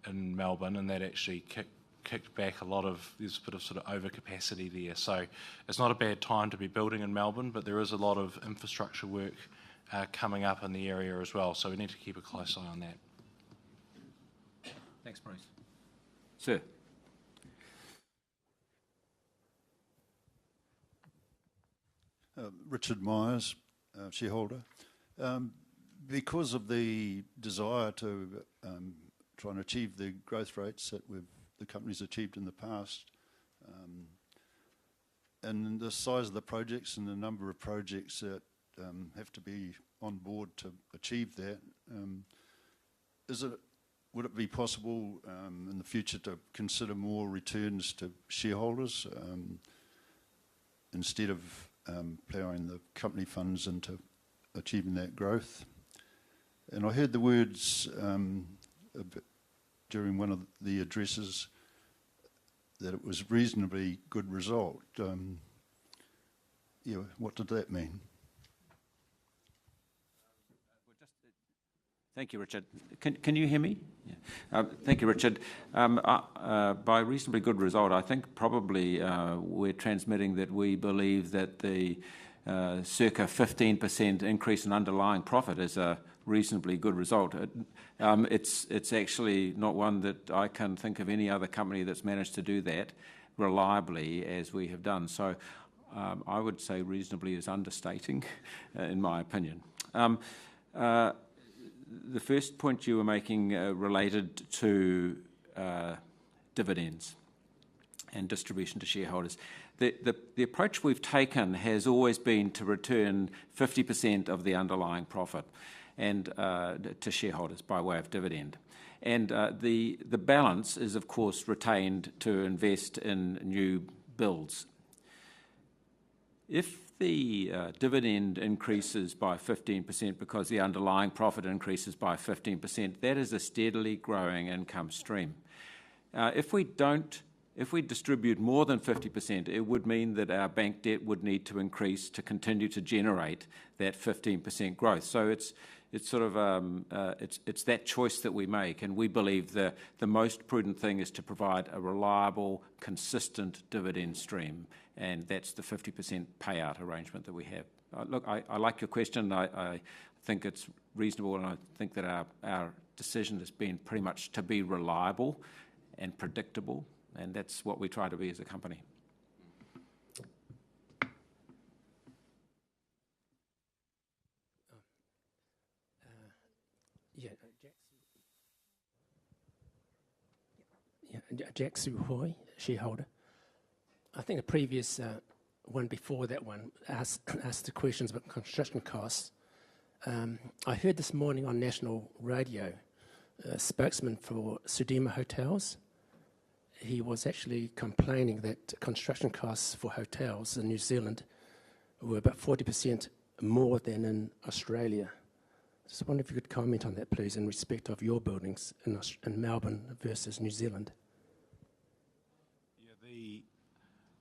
in Melbourne, and that actually kicked back there's a bit of sort of overcapacity there. So it's not a bad time to be building in Melbourne, but there is a lot of infrastructure work coming up in the area as well, so we need to keep a close eye on that.
Thanks, Bruce. Sir.
Richard Myers, shareholder. Because of the desire to try and achieve the growth rates that the company's achieved in the past, and the size of the projects and the number of projects that have to be on board to achieve that. Would it be possible in the future to consider more returns to shareholders instead of ploughing the company funds into achieving that growth? And I heard the words during one of the addresses that it was reasonably good result. What did that mean?
Thank you, Richard. Can you hear me? Yeah. Thank you, Richard. By reasonably good result, I think probably we're transmitting that we believe that the circa 15% increase in underlying profit is a reasonably good result. It's actually not one that I can think of any other company that's managed to do that reliably as we have done. So I would say reasonably is understating, in my opinion. The first point you were making related to dividends and distribution to shareholders. The approach we've taken has always been to return 50% of the underlying profit and to shareholders by way of dividend. And the balance is, of course, retained to invest in new builds. If the dividend increases by 15% because the underlying profit increases by 15%, that is a steadily growing income stream. If we distribute more than 50%, it would mean that our bank debt would need to increase to continue to generate that 15% growth. So it's sort of it's that choice that we make, and we believe the most prudent thing is to provide a reliable, consistent dividend stream, and that's the 50% payout arrangement that we have. Look, I like your question. I think it's reasonable, and I think that our decision has been pretty much to be reliable and predictable, and that's what we try to be as a company.
Jack Suhoi, shareholder. I think the previous one before that one asked the questions about construction costs. I heard this morning on national radio a spokesman for Sudima Hotels. He was actually complaining that construction costs for hotels in New Zealand were about 40% more than in Australia. Just wonder if you could comment on that, please, in respect of your buildings in Melbourne versus New Zealand.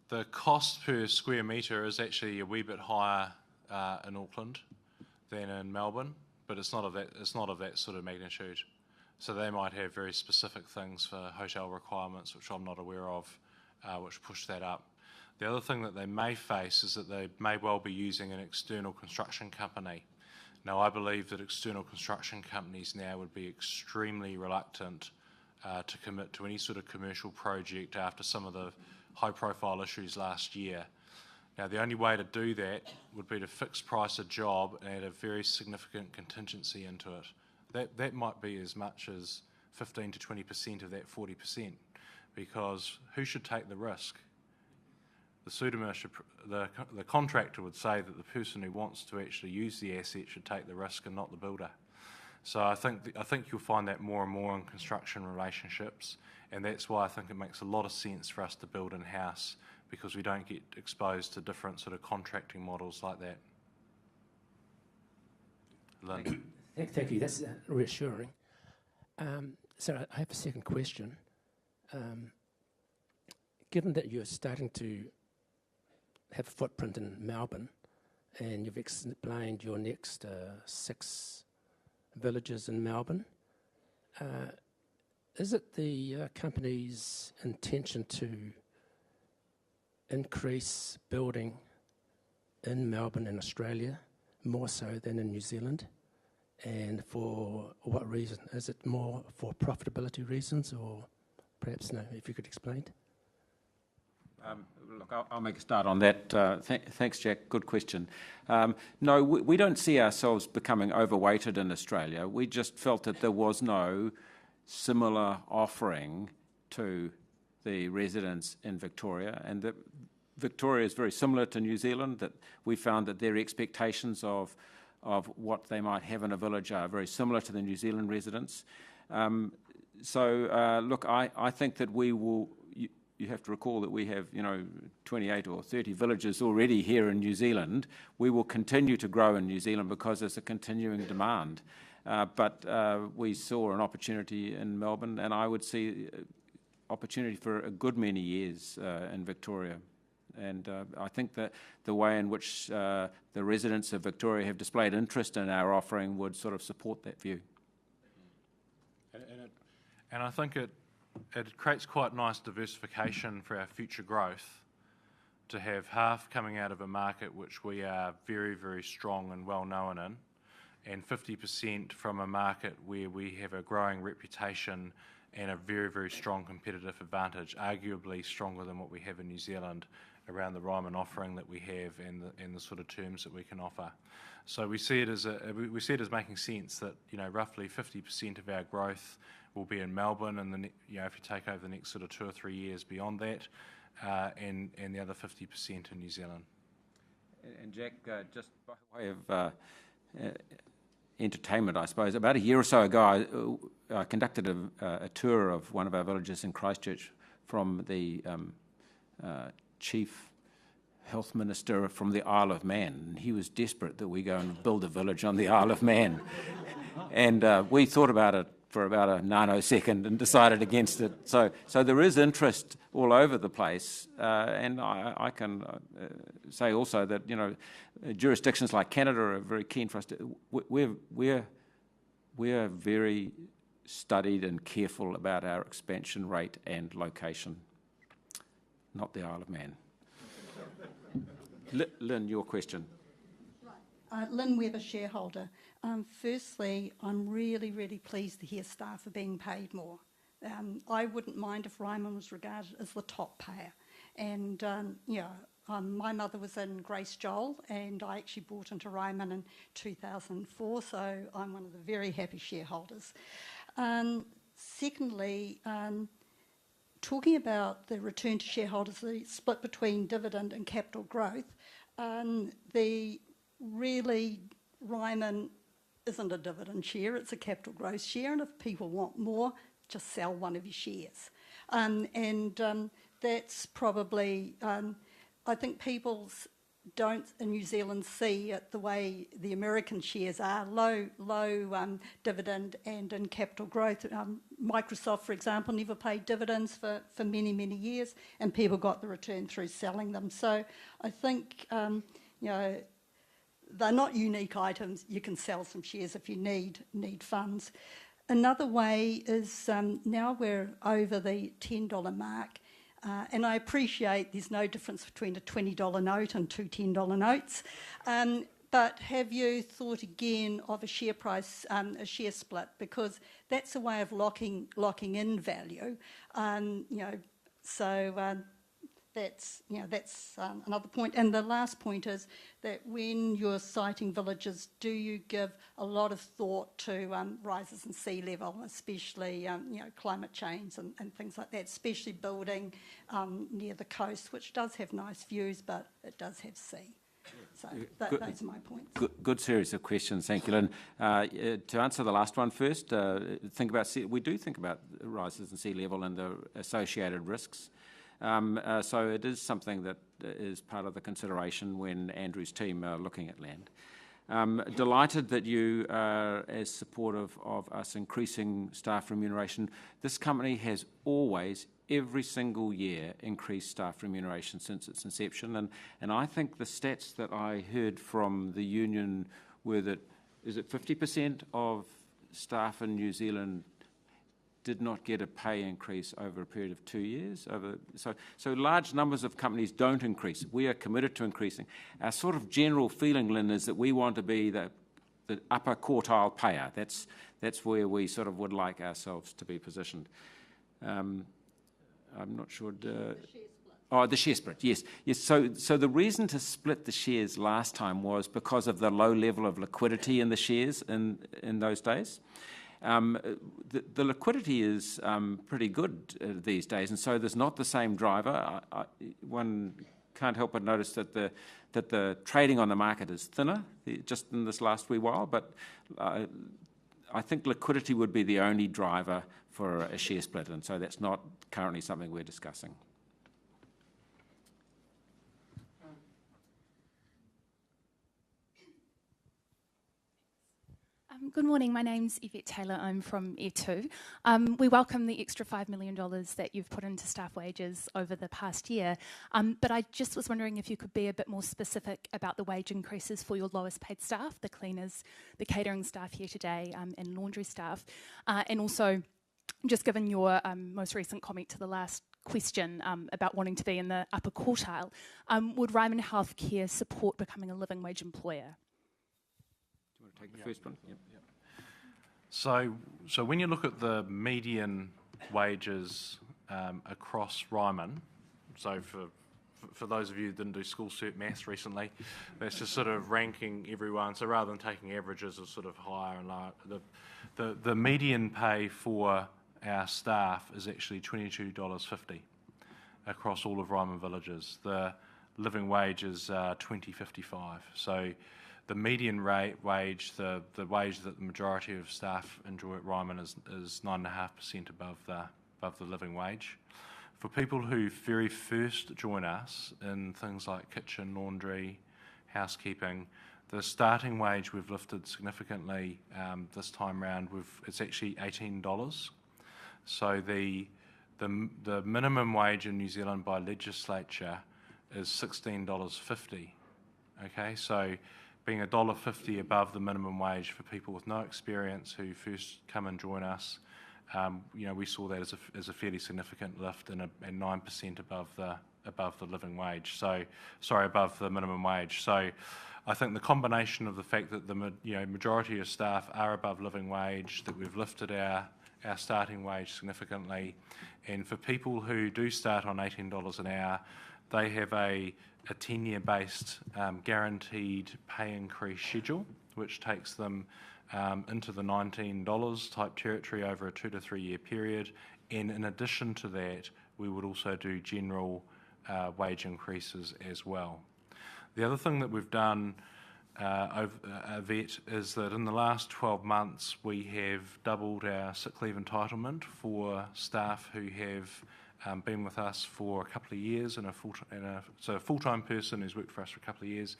The cost per square metre is actually a wee bit higher in Auckland than in Melbourne, but it's not of that sort of magnitude. So they might have very specific things for hotel requirements, which I'm not aware of, which push that up. The other thing that they may face is that they may well be using an external construction company. Now, I believe that external construction companies now would be extremely reluctant to commit to any sort of commercial project after some of the high-profile issues last year. Now, the only way to do that would be to fix price a job and add a very significant contingency into it. That might be as much as 15 to 20% of that 40%, because who should take the risk? The contractor would say that the person who wants to actually use the asset should take the risk and not the builder. So I think you'll find that more and more in construction relationships, and that's why I think it makes a lot of sense for us to build in-house, because we don't get exposed to different sort of contracting models like that. Lynn.
Thank you. That's reassuring. So I have a second question. Given that you're starting to have a footprint in Melbourne, and you've explained your next 6 villages in Melbourne, is it the company's intention to increase building in Melbourne and Australia more so than in New Zealand? And for what reason? Is it more for profitability reasons, or perhaps no, if you could explain?
Look, I'll make a start on that. Thanks, Jack. Good question. No, we don't see ourselves becoming overweighted in Australia. We just felt that there was no similar offering to the residents in Victoria, and that Victoria is very similar to New Zealand, that we found that their expectations of what they might have in a village are very similar to the New Zealand residents. Look, I think that we will. You have to recall that we have, 28 or 30 villages already here in New Zealand. We will continue to grow in New Zealand because there's a continuing demand. But we saw an opportunity in Melbourne, and I would see opportunity for a good many years in Victoria. And I think that the way in which the residents of Victoria have displayed interest in our offering would sort of support that view.
And I think it creates quite nice diversification for our future growth to have half coming out of a market which we are very, very strong and well known in, and 50% from a market where we have a growing reputation and a very, very strong competitive advantage, arguably stronger than what we have in New Zealand around the Ryman offering that we have and the sort of terms that we can offer. So we see it as making sense that roughly 50% of our growth will be in Melbourne, and if you take over the next sort of 2 or 3 years beyond that, and the other 50% in New Zealand.
And Jack, just by way of entertainment, I suppose, about a year or so ago, I conducted a tour of one of our villages in Christchurch from the Chief Health Minister from the Isle of Man. And he was desperate that we go and build a village on the Isle of Man. And we thought about it for about a nanosecond and decided against it. So there is interest all over the place, and I can say also that jurisdictions like Canada are very keen for us to. We're very studied and careful about our expansion rate and location, not the Isle of Man. Lynn, your question.
Lynn Weber, shareholder. Firstly, I'm really, really pleased to hear staff are being paid more. I wouldn't mind if Ryman was regarded as the top payer. And, my mother was in Grace Joel, and I actually bought into Ryman in 2004, so I'm one of the very happy shareholders. Secondly, talking about the return to shareholders, the split between dividend and capital growth, Ryman isn't a dividend share, it's a capital growth share, and if people want more, just sell one of your shares. That's probably, I think people don't in New Zealand see it the way the American shares are, low dividend and in capital growth. Microsoft, for example, never paid dividends for many, many years, and people got the return through selling them. So I think, they're not unique items. You can sell some shares if you need funds. Another way is now we're over the $10 mark, and I appreciate there's no difference between a $20 note and two $10 notes. But have you thought again of a share price, a share split, because that's a way of locking in value. That's another point. And the last point is that when you're siting villages, do you give a lot of thought to rises in sea level, especially climate change and things like that, especially building near the coast, which does have nice views, but it does have sea. So those are my points.
Good series of questions, thank you, Lynn. To answer the last one first, we do think about rises in sea level and the associated risks. So it is something that is part of the consideration when Andrew's team are looking at land. Delighted that you are as supportive of us increasing staff remuneration. This company has always, every single year, increased staff remuneration since its inception. And I think the stats that I heard from the union were that, is it 50% of staff in New Zealand did not get a pay increase over a period of 2 years. So large numbers of companies don't increase. We are committed to increasing. Our sort of general feeling, Lynn, is that we want to be the upper quartile payer. That's where we sort of would like ourselves to be positioned. I'm not sure. The share split, yes. So the reason to split the shares last time was because of the low level of liquidity in the shares in those days. The liquidity is pretty good these days, and so there's not the same driver. One can't help but notice that the trading on the market is thinner just in this last wee while, but I think liquidity would be the only driver for a share split, and so that's not currently something we're discussing.
Good morning, my name's Yvette Taylor, I'm from E2. We welcome the extra $5 million that you've put into staff wages over the past year, but I just was wondering if you could be a bit more specific about the wage increases for your lowest paid staff, the cleaners, the catering staff here today, and laundry staff, and also just given your most recent comment to the last question about wanting to be in the upper quartile, would Ryman Healthcare support becoming a living wage employer?
Do you want to take the first one? Yep.
So when you look at the median wages across Ryman, so for those of you who didn't do school cert maths recently, that's just sort of ranking everyone. So rather than taking averages of sort of higher and lower, the median pay for our staff is actually $22.50 across all of Ryman villages. The living wage is $20.55. So the median wage, the wage that the majority of staff enjoy at Ryman is 9.5% above the living wage. For people who very first join us in things like kitchen, laundry, housekeeping, the starting wage we've lifted significantly this time round. It's actually $18. So the minimum wage in New Zealand by legislature is $16.50. Okay, so being $1.50 above the minimum wage for people with no experience who first come and join us, we saw that as a fairly significant lift and 9% above the living wage. Above the minimum wage. So I think the combination of the fact that the majority of staff are above living wage, that we've lifted our starting wage significantly, and for people who do start on $18 an hour, they have a 10-year-based guaranteed pay increase schedule, which takes them into the $19 type territory over a 2 to 3 year period. And in addition to that, we would also do general wage increases as well. The other thing that we've done, Yvette, is that in the last 12 months, we have doubled our sick leave entitlement for staff who have been with us for a couple of years, so a full-time person who's worked for us for a couple of years.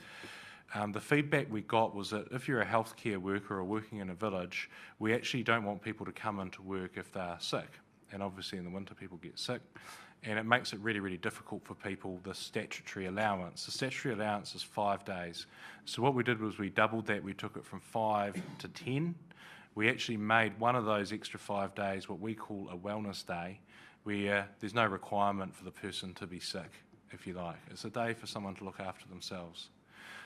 The feedback we got was that if you're a healthcare worker or working in a village, we actually don't want people to come into work if they are sick. And obviously in the winter people get sick, and it makes it really, really difficult for people, the statutory allowance. The statutory allowance is 5 days. So what we did was we doubled that. We took it from 5 to 10. We actually made one of those extra 5 days what we call a wellness day, where there's no requirement for the person to be sick, if you like. It's a day for someone to look after themselves.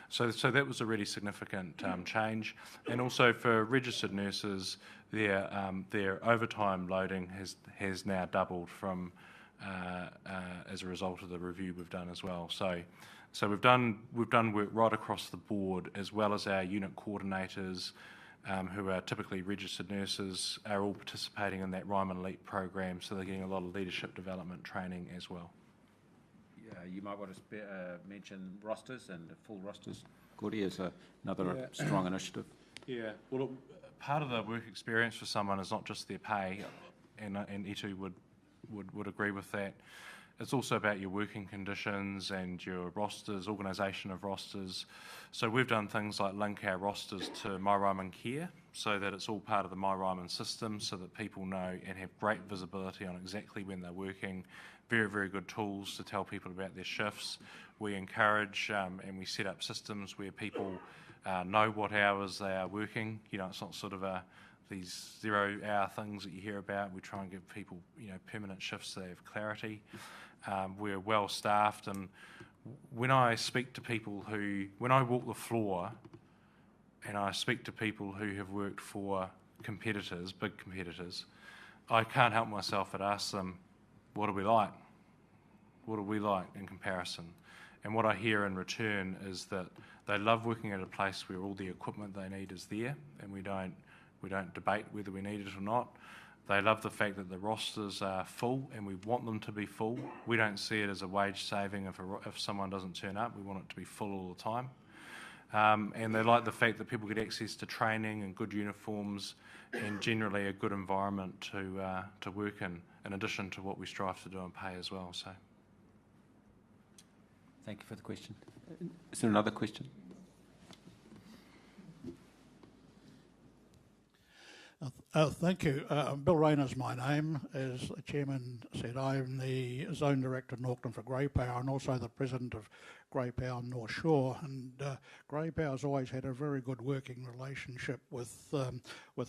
So that was a really significant change. And also for registered nurses, their overtime loading has now doubled from as a result of the review we've done as well. So we've done work right across the board, as well as our unit coordinators, who are typically registered nurses, are all participating in that Ryman Elite program, so they're getting a lot of leadership development training as well.
You might want to mention rosters and full rosters. Gordy is another strong initiative.
Yeah, well, look, part of the work experience for someone is not just their pay, and E2 would agree with that. It's also about your working conditions and your rosters, organisation of rosters. So we've done things like link our rosters to My Ryman Care, so that it's all part of the My Ryman system, so that people know and have great visibility on exactly when they're working. Very, very good tools to tell people about their shifts. We encourage and we set up systems where people know what hours they are working. It's not sort of these 0-hour things that you hear about. We try and give people permanent shifts so they have clarity. We're well staffed, and when I speak to people when I walk the floor and I speak to people who have worked for competitors, big competitors, I can't help myself but ask them, what are we like? What are we like in comparison? And what I hear in return is that they love working at a place where all the equipment they need is there, and we don't debate whether we need it or not. They love the fact that the rosters are full, and we want them to be full. We don't see it as a wage saving if someone doesn't turn up. We want it to be full all the time. And they like the fact that people get access to training and good uniforms and generally a good environment to work in addition to what we strive to do and pay as well. So,
Thank you for the question. Is there another question?
Thank you. Bill Rayner's my name. As the chairman said, I'm the zone director in Auckland for Grey Power and also the president of Grey Power North Shore. And Grey Power's always had a very good working relationship with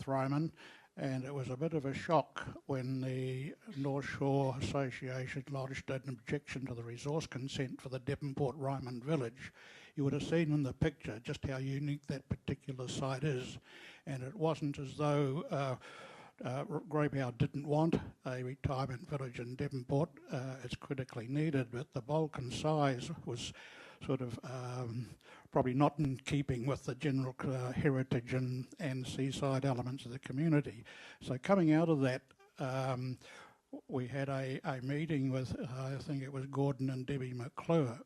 Ryman. And it was a bit of a shock when the North Shore Association lodged an objection to the resource consent for the Devonport Ryman Village. You would have seen in the picture just how unique that particular site is. And it wasn't as though Grey Power didn't want a retirement village in Devonport. It's critically needed, but the bulk and size was sort of probably not in keeping with the general heritage and seaside elements of the community. So coming out of that, we had a meeting with, I think it was Gordon and Debbie McClure,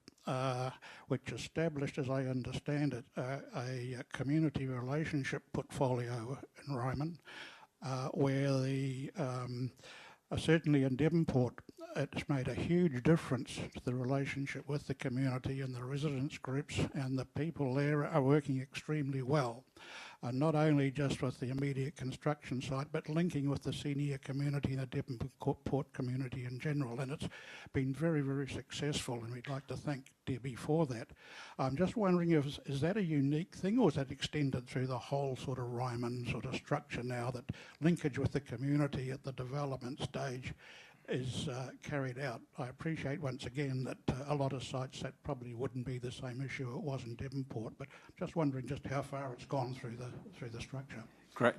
which established, as I understand it, a community relationship portfolio in Ryman, where certainly in Devonport, it's made a huge difference to the relationship with the community and the residents groups, and the people there are working extremely well. Not only just with the immediate construction site, but linking with the senior community and the Devonport community in general. And it's been very, very successful, and we'd like to thank Debbie for that. I'm just wondering, is that a unique thing, or is that extended through the whole sort of Ryman sort of structure now, that linkage with the community at the development stage is carried out? I appreciate once again that a lot of sites that probably wouldn't be the same issue it was in Devonport, but just wondering just how far it's gone through the structure.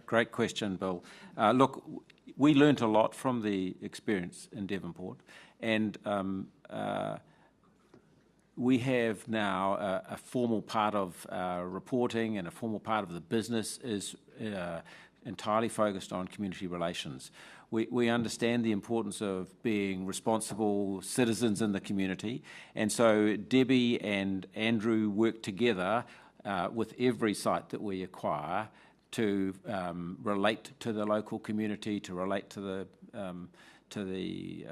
Great question, Bill. Look, we learnt a lot from the experience in Devonport, and we have now a formal part of our reporting, and a formal part of the business is entirely focused on community relations. We understand the importance of being responsible citizens in the community, and so Debbie and Andrew work together with every site that we acquire to relate to the local community, to relate to the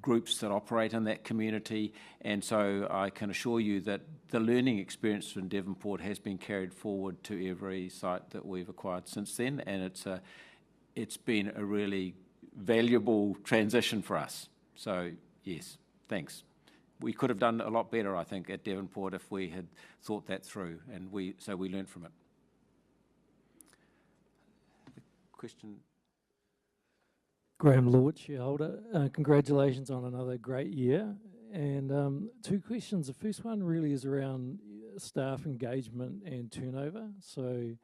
groups that operate in that community. And so I can assure you that the learning experience from Devonport has been carried forward to every site that we've acquired since then, and it's been a really valuable transition for us. So yes, thanks. We could have done a lot better, I think, at Devonport if we had thought that through, and so we learned from it. Question.
Graham Lord, shareholder. Congratulations on another great year. And two questions. The first one really is around staff engagement and turnover. So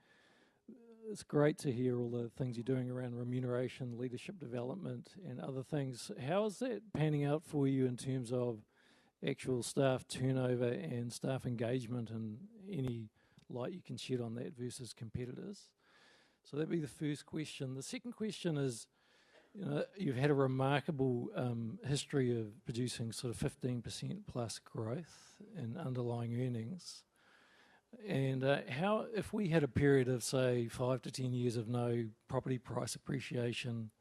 it's great to hear all the things you're doing around remuneration, leadership development and other things. How is that panning out for you in terms of actual staff turnover and staff engagement, and any light you can shed on that versus competitors? So that'd be the first question. The second question is, you've had a remarkable history of producing sort of 15% plus growth in underlying earnings. And how, if we had a period of, say, 5 to 10 years of no property price appreciation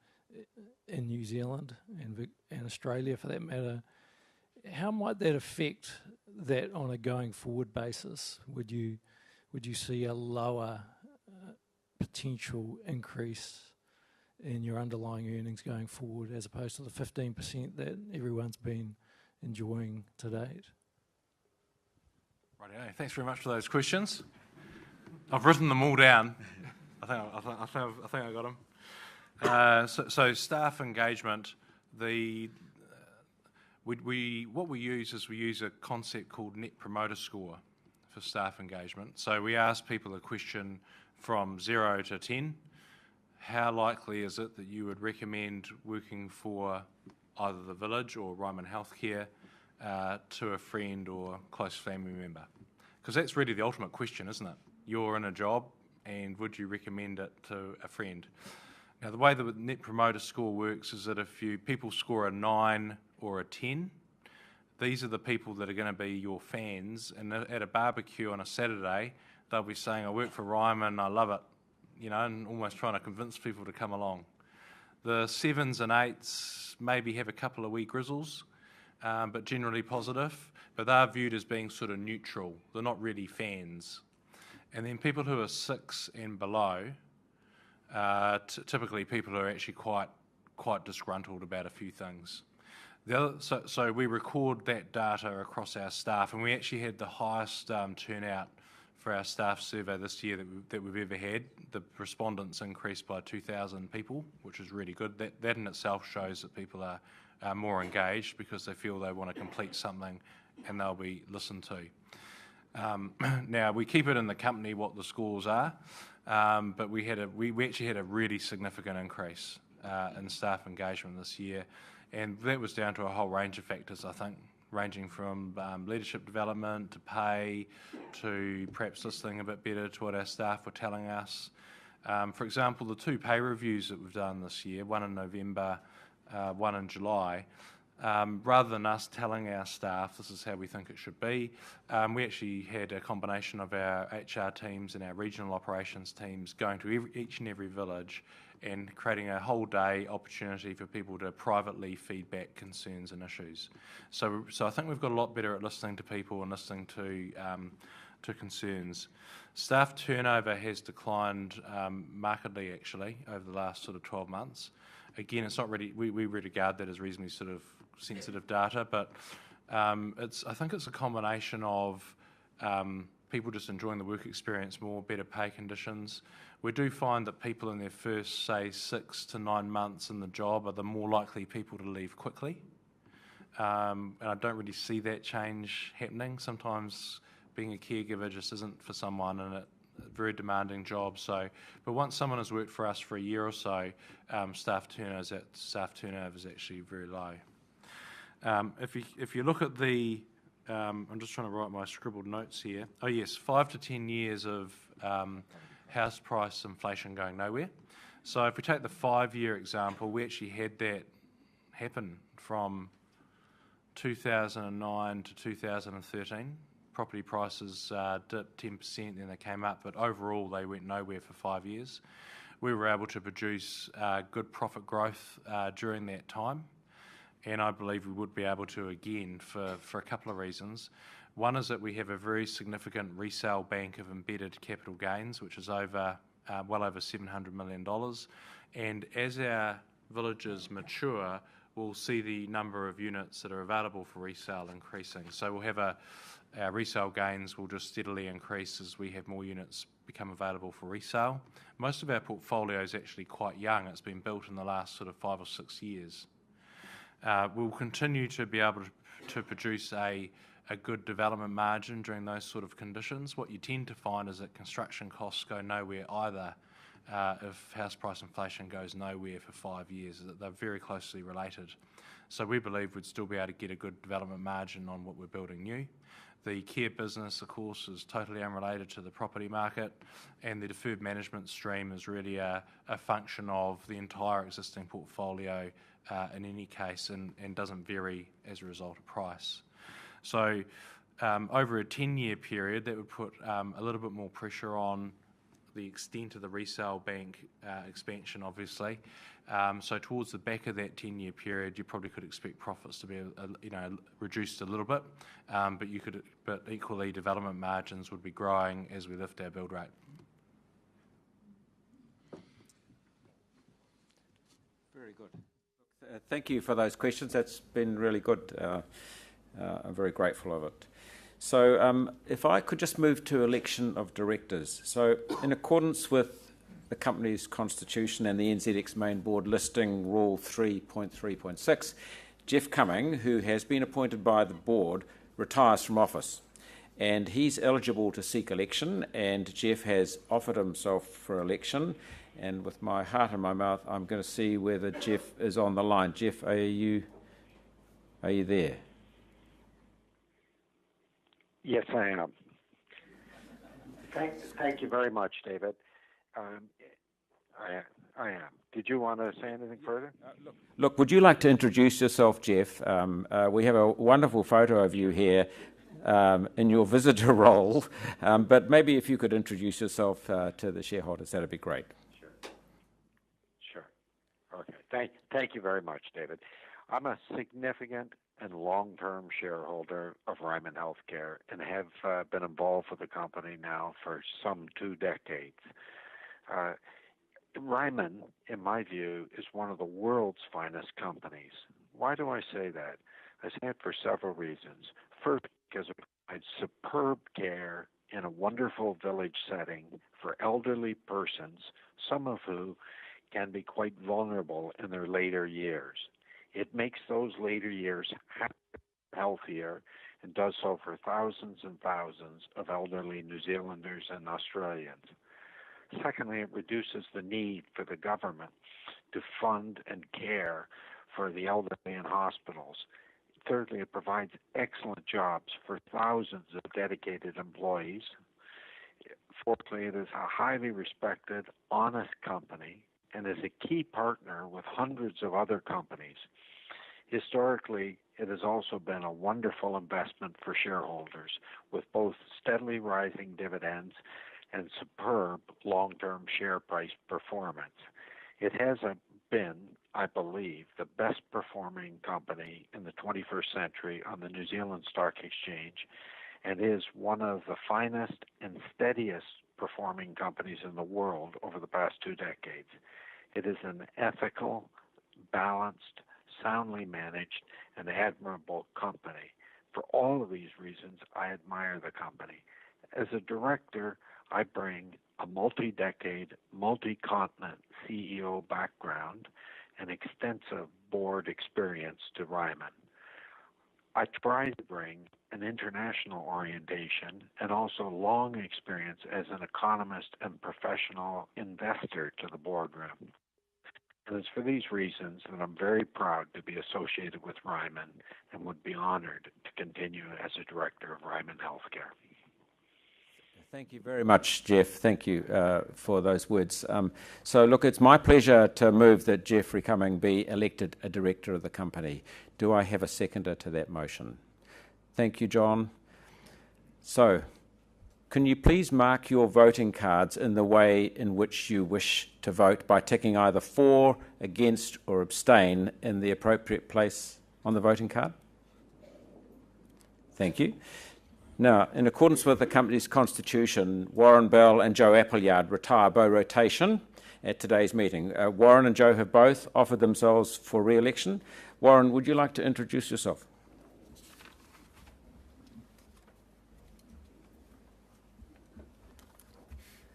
in New Zealand and Australia for that matter, how might that affect that on a going forward basis? Would you see a lower potential increase in your underlying earnings going forward as opposed to the 15% that everyone's been enjoying to date?
Right, thanks very much for those questions. I've written them all down. I think I got them. So staff engagement, what we use a concept called Net Promoter Score for staff engagement. So we ask people a question from 0 to 10. How likely is it that you would recommend working for either the village or Ryman Healthcare to a friend or close family member? Because that's really the ultimate question, isn't it? You're in a job, and would you recommend it to a friend? Now, the way the Net Promoter Score works is that if people score a 9 or a 10, these are the people that are going to be your fans, and at a barbecue on a Saturday, they'll be saying, I work for Ryman, I love it, and almost trying to convince people to come along. The 7s and 8s maybe have a couple of wee grizzles, but generally positive, but they're viewed as being sort of neutral. They're not really fans. And then people who are 6 and below, typically people who are actually quite disgruntled about a few things. So we record that data across our staff, and we actually had the highest turnout for our staff survey this year that we've ever had. The respondents increased by 2,000 people, which is really good. That in itself shows that people are more engaged because they feel they want to complete something and they'll be listened to. Now, we keep it in the company what the scores are, but we actually had a really significant increase in staff engagement this year, and that was down to a whole range of factors, I think, ranging from leadership development to pay to perhaps listening a bit better to what our staff were telling us. For example, the 2 pay reviews that we've done this year, one in November, one in July, rather than us telling our staff this is how we think it should be, we actually had a combination of our HR teams and our regional operations teams going to each and every village and creating a whole day opportunity for people to privately feedback concerns and issues. So I think we've got a lot better at listening to people and listening to concerns. Staff turnover has declined markedly actually over the last sort of 12 months. Again, it's not really, we regard that as reasonably sort of sensitive data, but I think it's a combination of people just enjoying the work experience more, better pay conditions. We do find that people in their first, say, 6 to 9 months in the job are the more likely people to leave quickly. And I don't really see that change happening. Sometimes being a caregiver just isn't for someone, and a very demanding job. But once someone has worked for us for a year or so, staff turnover is actually very low. If you look at the, I'm just trying to write my scribbled notes here. Oh yes, 5 to 10 years of house price inflation going nowhere. So if we take the 5-year example, we actually had that happen from 2009 to 2013. Property prices dipped 10%, then they came up, but overall they went nowhere for 5 years. We were able to produce good profit growth during that time, and I believe we would be able to again for a couple of reasons. One is that we have a very significant resale bank of embedded capital gains, which is well over $700 million. And as our villages mature, we'll see the number of units that are available for resale increasing. So we'll have our resale gains will just steadily increase as we have more units become available for resale. Most of our portfolio is actually quite young. It's been built in the last sort of 5 or 6 years. We'll continue to be able to produce a good development margin during those sort of conditions. What you tend to find is that construction costs go nowhere either if house price inflation goes nowhere for 5 years. They're very closely related. So we believe we'd still be able to get a good development margin on what we're building new. The care business, of course, is totally unrelated to the property market, and the deferred management stream is really a function of the entire existing portfolio in any case, and doesn't vary as a result of price. So over a 10-year period, that would put a little bit more pressure on the extent of the resale bank expansion, obviously. So towards the back of that 10-year period, you probably could expect profits to be reduced a little bit, but equally development margins would be growing as we lift our build rate.
Very good. Thank you for those questions. That's been really good. I'm very grateful of it. So if I could just move to election of directors. So in accordance with the company's constitution and the NZX main board listing rule 3.3.6, Jeff Cumming, who has been appointed by the board, retires from office. And he's eligible to seek election, and Jeff has offered himself for election. And with my heart in my mouth, I'm going to see whether Jeff is on the line. Jeff, are you there?
Yes, I am. Thank you very much, David. I am. Did you want to say anything further?
Look, would you like to introduce yourself, Jeff? We have a wonderful photo of you here in your visitor role, but maybe if you could introduce yourself to the shareholders, that'd be great.
Sure. Okay. Thank you very much, David. I'm a significant and long-term shareholder of Ryman Healthcare and have been involved with the company now for some 2 decades. Ryman, in my view, is one of the world's finest companies. Why do I say that? I say it for several reasons. First, because it provides superb care in a wonderful village setting for elderly persons, some of who can be quite vulnerable in their later years. It makes those later years healthier and does so for thousands and thousands of elderly New Zealanders and Australians. Secondly, it reduces the need for the government to fund and care for the elderly in hospitals. Thirdly, it provides excellent jobs for thousands of dedicated employees. Fourthly, it is a highly respected, honest company and is a key partner with hundreds of other companies. Historically, it has also been a wonderful investment for shareholders with both steadily rising dividends and superb long-term share price performance. It has been, I believe, the best performing company in the 21st century on the New Zealand Stock Exchange and is one of the finest and steadiest performing companies in the world over the past 2 decades. It is an ethical, balanced, soundly managed, and admirable company. For all of these reasons, I admire the company. As a director, I bring a multi-decade, multi-continent CEO background and extensive board experience to Ryman. I try to bring an international orientation and also long experience as an economist and professional investor to the boardroom. And it's for these reasons that I'm very proud to be associated with Ryman and would be honored to continue as a director of Ryman Healthcare.
Thank you very much, Jeff. Thank you for those words. So, look, it's my pleasure to move that Jeffrey Cumming be elected a director of the company. Do I have a seconder to that motion? Thank you, John. So, can you please mark your voting cards in the way in which you wish to vote by ticking either for, against, or abstain in the appropriate place on the voting card? Thank you. Now, in accordance with the company's constitution, Warren Bell and Joe Appleyard retire by rotation at today's meeting. Warren and Joe have both offered themselves for re-election. Warren, would you like to introduce yourself?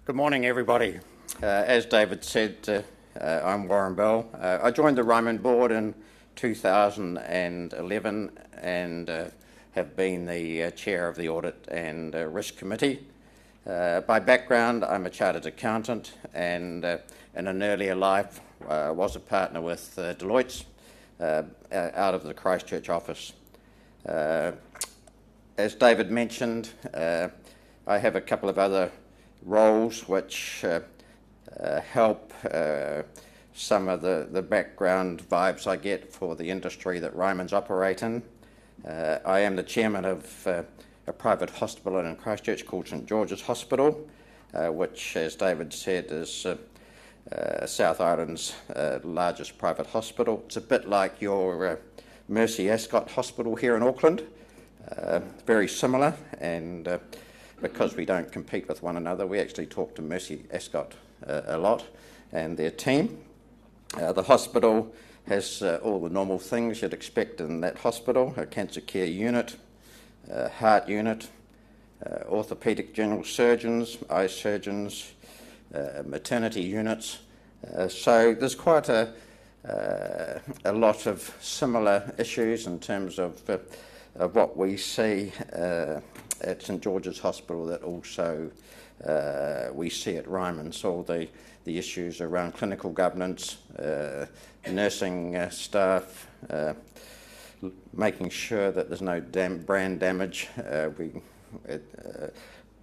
Good morning, everybody. As David said, I'm Warren Bell. I joined the Ryman board in 2011 and have been the chair of the Audit and Risk Committee. By background, I'm a chartered accountant and in an earlier life was a partner with Deloitte out of the Christchurch office. As David mentioned, I have a couple of other roles which help some of the background vibes I get for the industry that Ryman's operate in. I am the chairman of a private hospital in Christchurch called St George's Hospital, which, as David said, is South Island's largest private hospital. It's a bit like your Mercy Ascot Hospital here in Auckland, very similar, and because we don't compete with one another, we actually talk to Mercy Ascot a lot and their team. The hospital has all the normal things you'd expect in that hospital: a cancer care unit, heart unit, orthopaedic general surgeons, eye surgeons, maternity units. So there's quite a lot of similar issues in terms of what we see at St George's Hospital that also we see at Ryman. So the issues around clinical governance, nursing staff, making sure that there's no brand damage.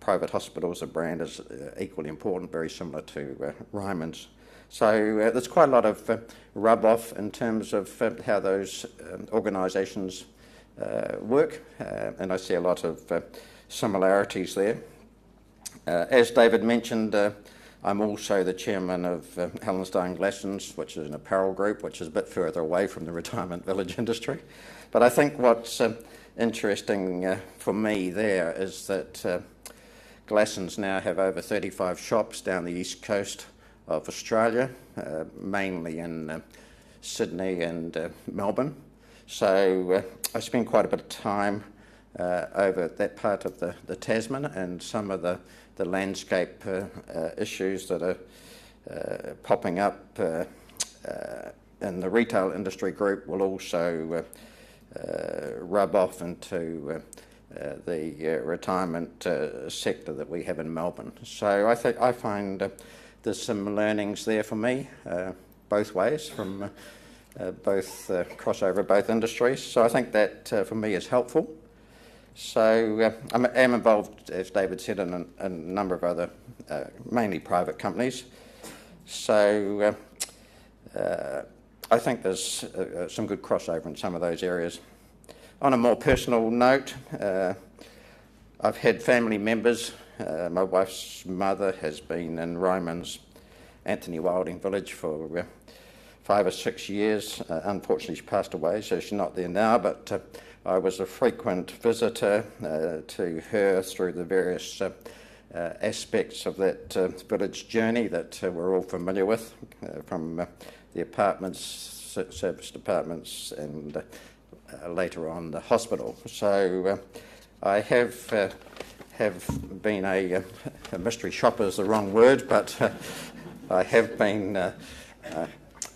Private hospitals, a brand is equally important, very similar to Ryman's. So there's quite a lot of rub-off in terms of how those organisations work, and I see a lot of similarities there. As David mentioned, I'm also the chairman of Hallenstein Glassons, which is an apparel group, which is a bit further away from the retirement village industry. But I think what's interesting for me there is that Glassons now have over 35 shops down the east coast of Australia, mainly in Sydney and Melbourne. So I spend quite a bit of time over that part of the Tasman, and some of the landscape issues that are popping up in the retail industry group will also rub off into the retirement sector that we have in Melbourne. So I find there's some learnings there for me, both ways, from both crossover both industries. So I think that for me is helpful. So I am involved, as David said, in a number of other, mainly private companies. So I think there's some good crossover in some of those areas. On a more personal note, I've had family members. My wife's mother has been in Ryman's Anthony Wilding village for 5 or 6 years. Unfortunately, she passed away, so she's not there now, but I was a frequent visitor to her through the various aspects of that village journey that we're all familiar with, from the apartments, serviced apartments, and later on the hospital. So I have been a mystery shopper is the wrong word, but I have been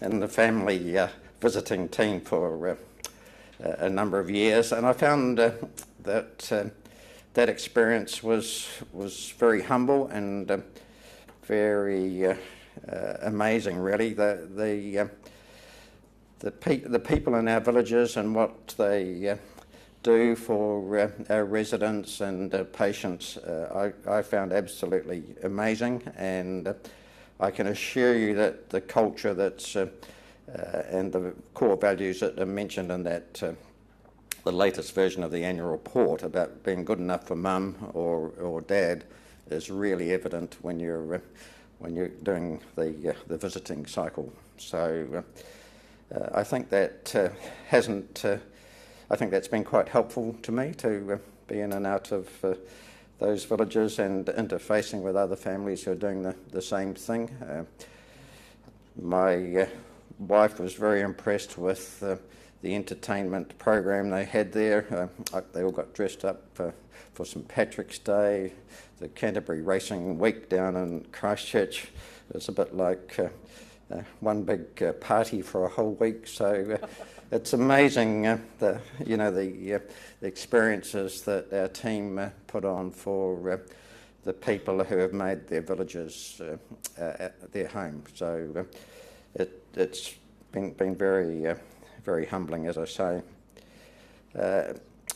in the family visiting team for a number of years, and I found that experience was very humble and very amazing, really. The people in our villages and what they do for our residents and patients, I found absolutely amazing, and I can assure you that the culture that's and the core values that are mentioned in that the latest version of the annual report about being good enough for mum or dad is really evident when you're doing the visiting cycle. So I think that I think that's been quite helpful to me to be in and out of those villages and interfacing with other families who are doing the same thing. My wife was very impressed with the entertainment program they had there. They all got dressed up for St Patrick's Day. The Canterbury Racing Week down in Christchurch was a bit like one big party for a whole week. So it's amazing the experiences that our team put on for the people who have made their villages their home. So it's been very humbling, as I say.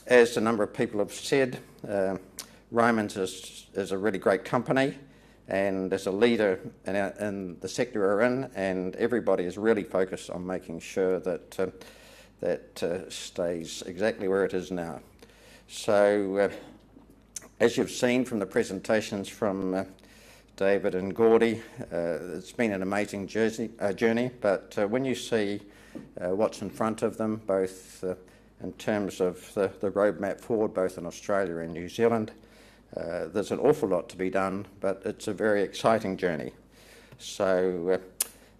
As a number of people have said, Ryman's is a really great company and is a leader in the sector we're in, and everybody is really focused on making sure that that stays exactly where it is now. So as you've seen from the presentations from David and Gordy, it's been an amazing journey, but when you see what's in front of them, both in terms of the roadmap forward, both in Australia and New Zealand, there's an awful lot to be done, but it's a very exciting journey. So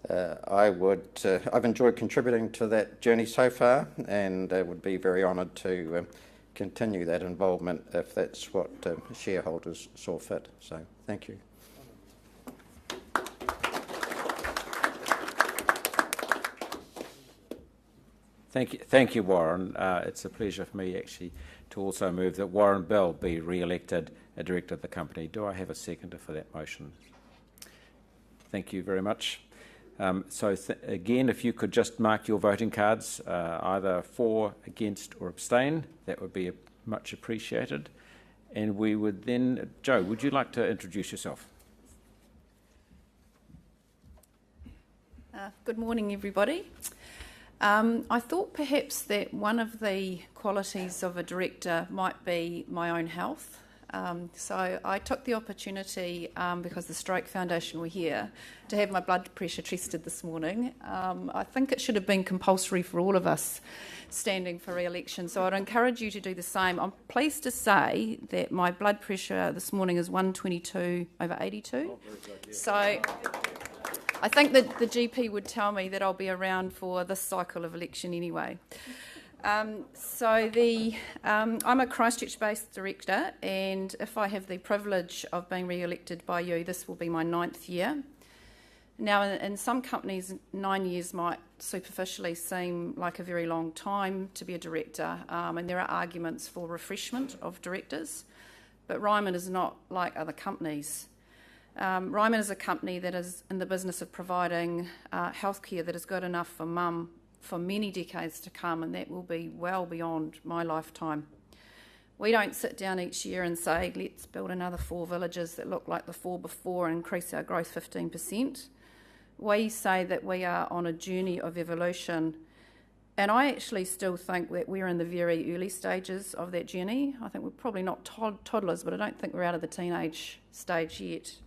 I've enjoyed contributing to that journey so far, and would be very honoured to continue that involvement if that's what shareholders saw fit. So thank you.
Thank you, Warren. It's a pleasure for me actually to also move that Warren Bell be re-elected a director of the company. Do I have a seconder for that motion? Thank you very much. So again, if you could just mark your voting cards either for, against or abstain, that would be much appreciated. And we would then, Joe, would you like to introduce yourself?
Good morning, everybody. I thought perhaps that one of the qualities of a director might be my own health. So I took the opportunity, because the Stroke Foundation were here, to have my blood pressure tested this morning. I think it should have been compulsory for all of us standing for re-election, so I'd encourage you to do the same. I'm pleased to say that my blood pressure this morning is 122/82. So I think that the GP would tell me that I'll be around for this cycle of election anyway. I'm a Christchurch-based director, and if I have the privilege of being re-elected by you, this will be my 9th year. Now, in some companies, 9 years might superficially seem like a very long time to be a director, and there are arguments for refreshment of directors, but Ryman is not like other companies. Ryman is a company that is in the business of providing healthcare that is good enough for mum for many decades to come, and that will be well beyond my lifetime. We don't sit down each year and say, let's build another 4 villages that look like the 4 before and increase our growth 15%. We say that we are on a journey of evolution, and I actually still think that we're in the very early stages of that journey. I think we're probably not toddlers, but I don't think we're out of the teenage stage yet.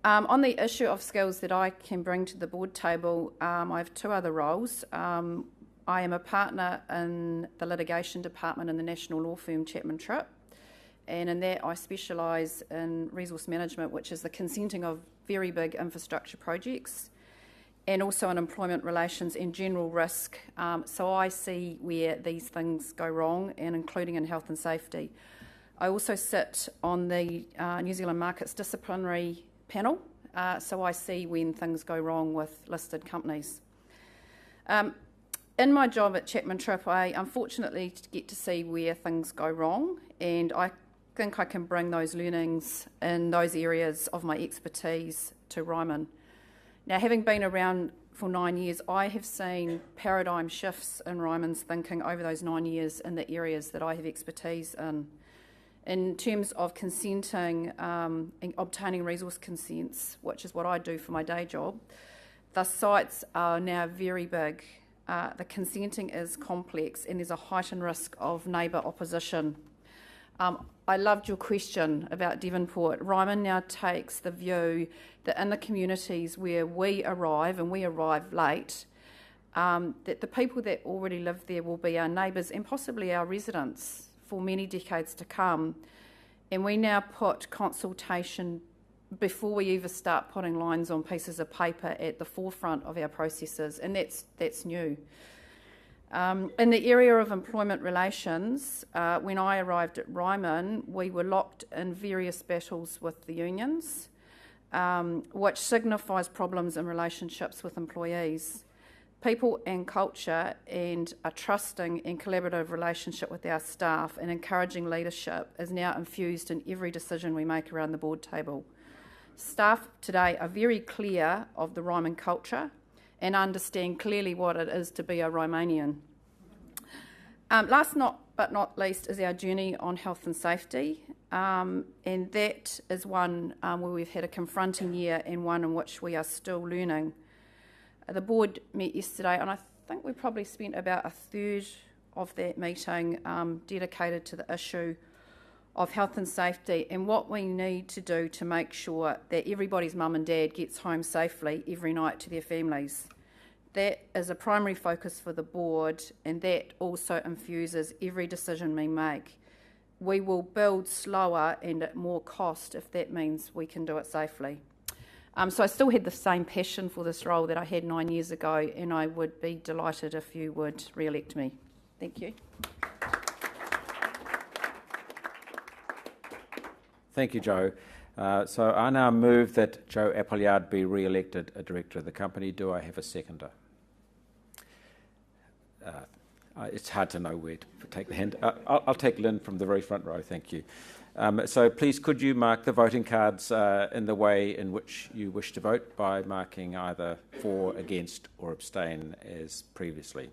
On the issue of skills that I can bring to the board table, I have 2 other roles. I am a partner in the litigation department in the national law firm Chapman Tripp, and in that I specialise in resource management, which is the consenting of very big infrastructure projects, and also in employment relations and general risk. So I see where these things go wrong, and including in health and safety. I also sit on the New Zealand Markets Disciplinary panel, so I see when things go wrong with listed companies. In my job at Chapman Tripp, I unfortunately get to see where things go wrong, and I think I can bring those learnings in those areas of my expertise to Ryman. Now, having been around for 9 years, I have seen paradigm shifts in Ryman's thinking over those 9 years in the areas that I have expertise in. In terms of consenting and obtaining resource consents, which is what I do for my day job, the sites are now very big. The consenting is complex, and there's a heightened risk of neighbour opposition. I loved your question about Devonport. Ryman now takes the view that in the communities where we arrive, and we arrive late, that the people that already live there will be our neighbours and possibly our residents for many decades to come. And we now put consultation before we even start putting lines on pieces of paper at the forefront of our processes, and that's new. In the area of employment relations, when I arrived at Ryman, we were locked in various battles with the unions, which signifies problems in relationships with employees. People and culture, and a trusting and collaborative relationship with our staff and encouraging leadership is now infused in every decision we make around the board table. Staff today are very clear of the Ryman culture and understand clearly what it is to be a Rymanian. Last but not least is our journey on health and safety, and that is one where we've had a confronting year and one in which we are still learning. The board met yesterday, and I think we probably spent about a third of that meeting dedicated to the issue of health and safety and what we need to do to make sure that everybody's mum and dad gets home safely every night to their families. That is a primary focus for the board, and that also infuses every decision we make. We will build slower and at more cost if that means we can do it safely. So I still had the same passion for this role that I had 9 years ago, and I would be delighted if you would re-elect me. Thank you.
Thank you, Jo. So I now move that Jo Appleyard be re-elected a director of the company. Do I have a seconder? It's hard to know where to take the hand. I'll take Lynn from the very front row, thank you. So please, could you mark the voting cards in the way in which you wish to vote by marking either for, against or abstain as previously.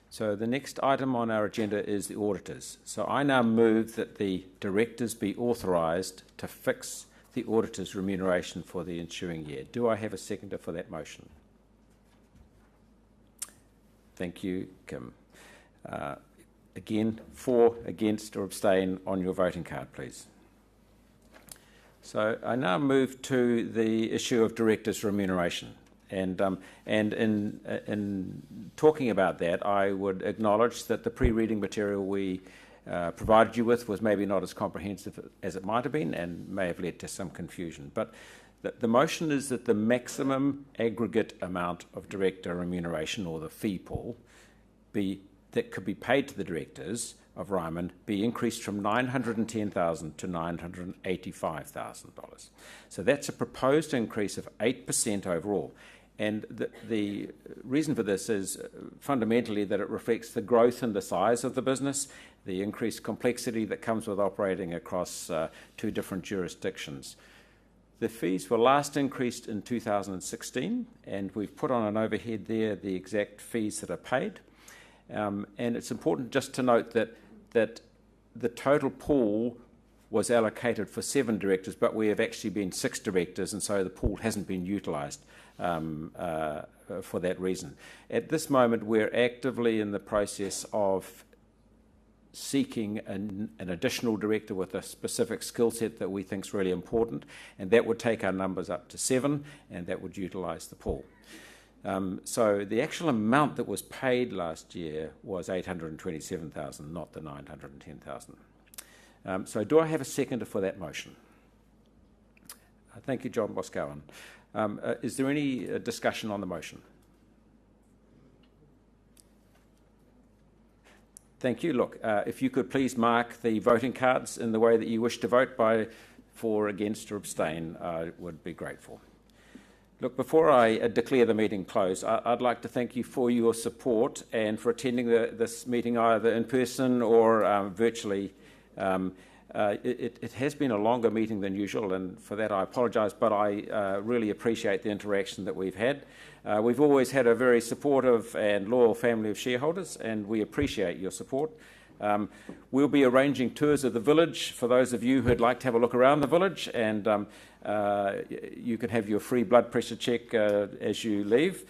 So the next item on our agenda is the auditors. So I now move that the directors be authorised to fix the auditor's remuneration for the ensuing year. Do I have a seconder for that motion? Thank you, Kim. Again, for, against or abstain on your voting card, please. So I now move to the issue of directors' remuneration. And in talking about that, I would acknowledge that the pre-reading material we provided you with was maybe not as comprehensive as it might have been and may have led to some confusion. But the motion is that the maximum aggregate amount of director remuneration, or the fee pool, that could be paid to the directors of Ryman be increased from $910,000 to $985,000. So that's a proposed increase of 8% overall. And the reason for this is fundamentally that it reflects the growth in the size of the business, the increased complexity that comes with operating across 2 different jurisdictions. The fees were last increased in 2016, and we've put on an overhead there the exact fees that are paid. And it's important just to note that the total pool was allocated for 7 directors, but we have actually been 6 directors, and so the pool hasn't been utilised for that reason. At this moment, we're actively in the process of seeking an additional director with a specific skill set that we think is really important, and that would take our numbers up to 7, and that would utilise the pool. So the actual amount that was paid last year was $827,000, not the $910,000. So do I have a seconder for that motion? Thank you, John Boscawen. Is there any discussion on the motion? Thank you. Look, if you could please mark the voting cards in the way that you wish to vote, by for, against or abstain, I would be grateful. Look, before I declare the meeting closed, I'd like to thank you for your support and for attending this meeting either in person or virtually. It has been a longer meeting than usual, and for that I apologise, but I really appreciate the interaction that we've had. We've always had a very supportive and loyal family of shareholders, and we appreciate your support. We'll be arranging tours of the village for those of you who'd like to have a look around the village, and you can have your free blood pressure check as you leave.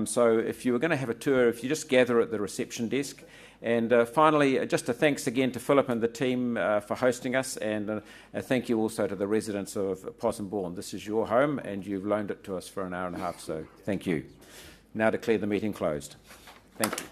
So if you were going to have a tour, if you just gather at the reception desk. And finally, just a thanks again to Philip and the team for hosting us, and thank you also to the residents of Possum, Bourne. This is your home, and you've loaned it to us for an hour and a half, so thank you. Now declare the meeting closed. Thank you.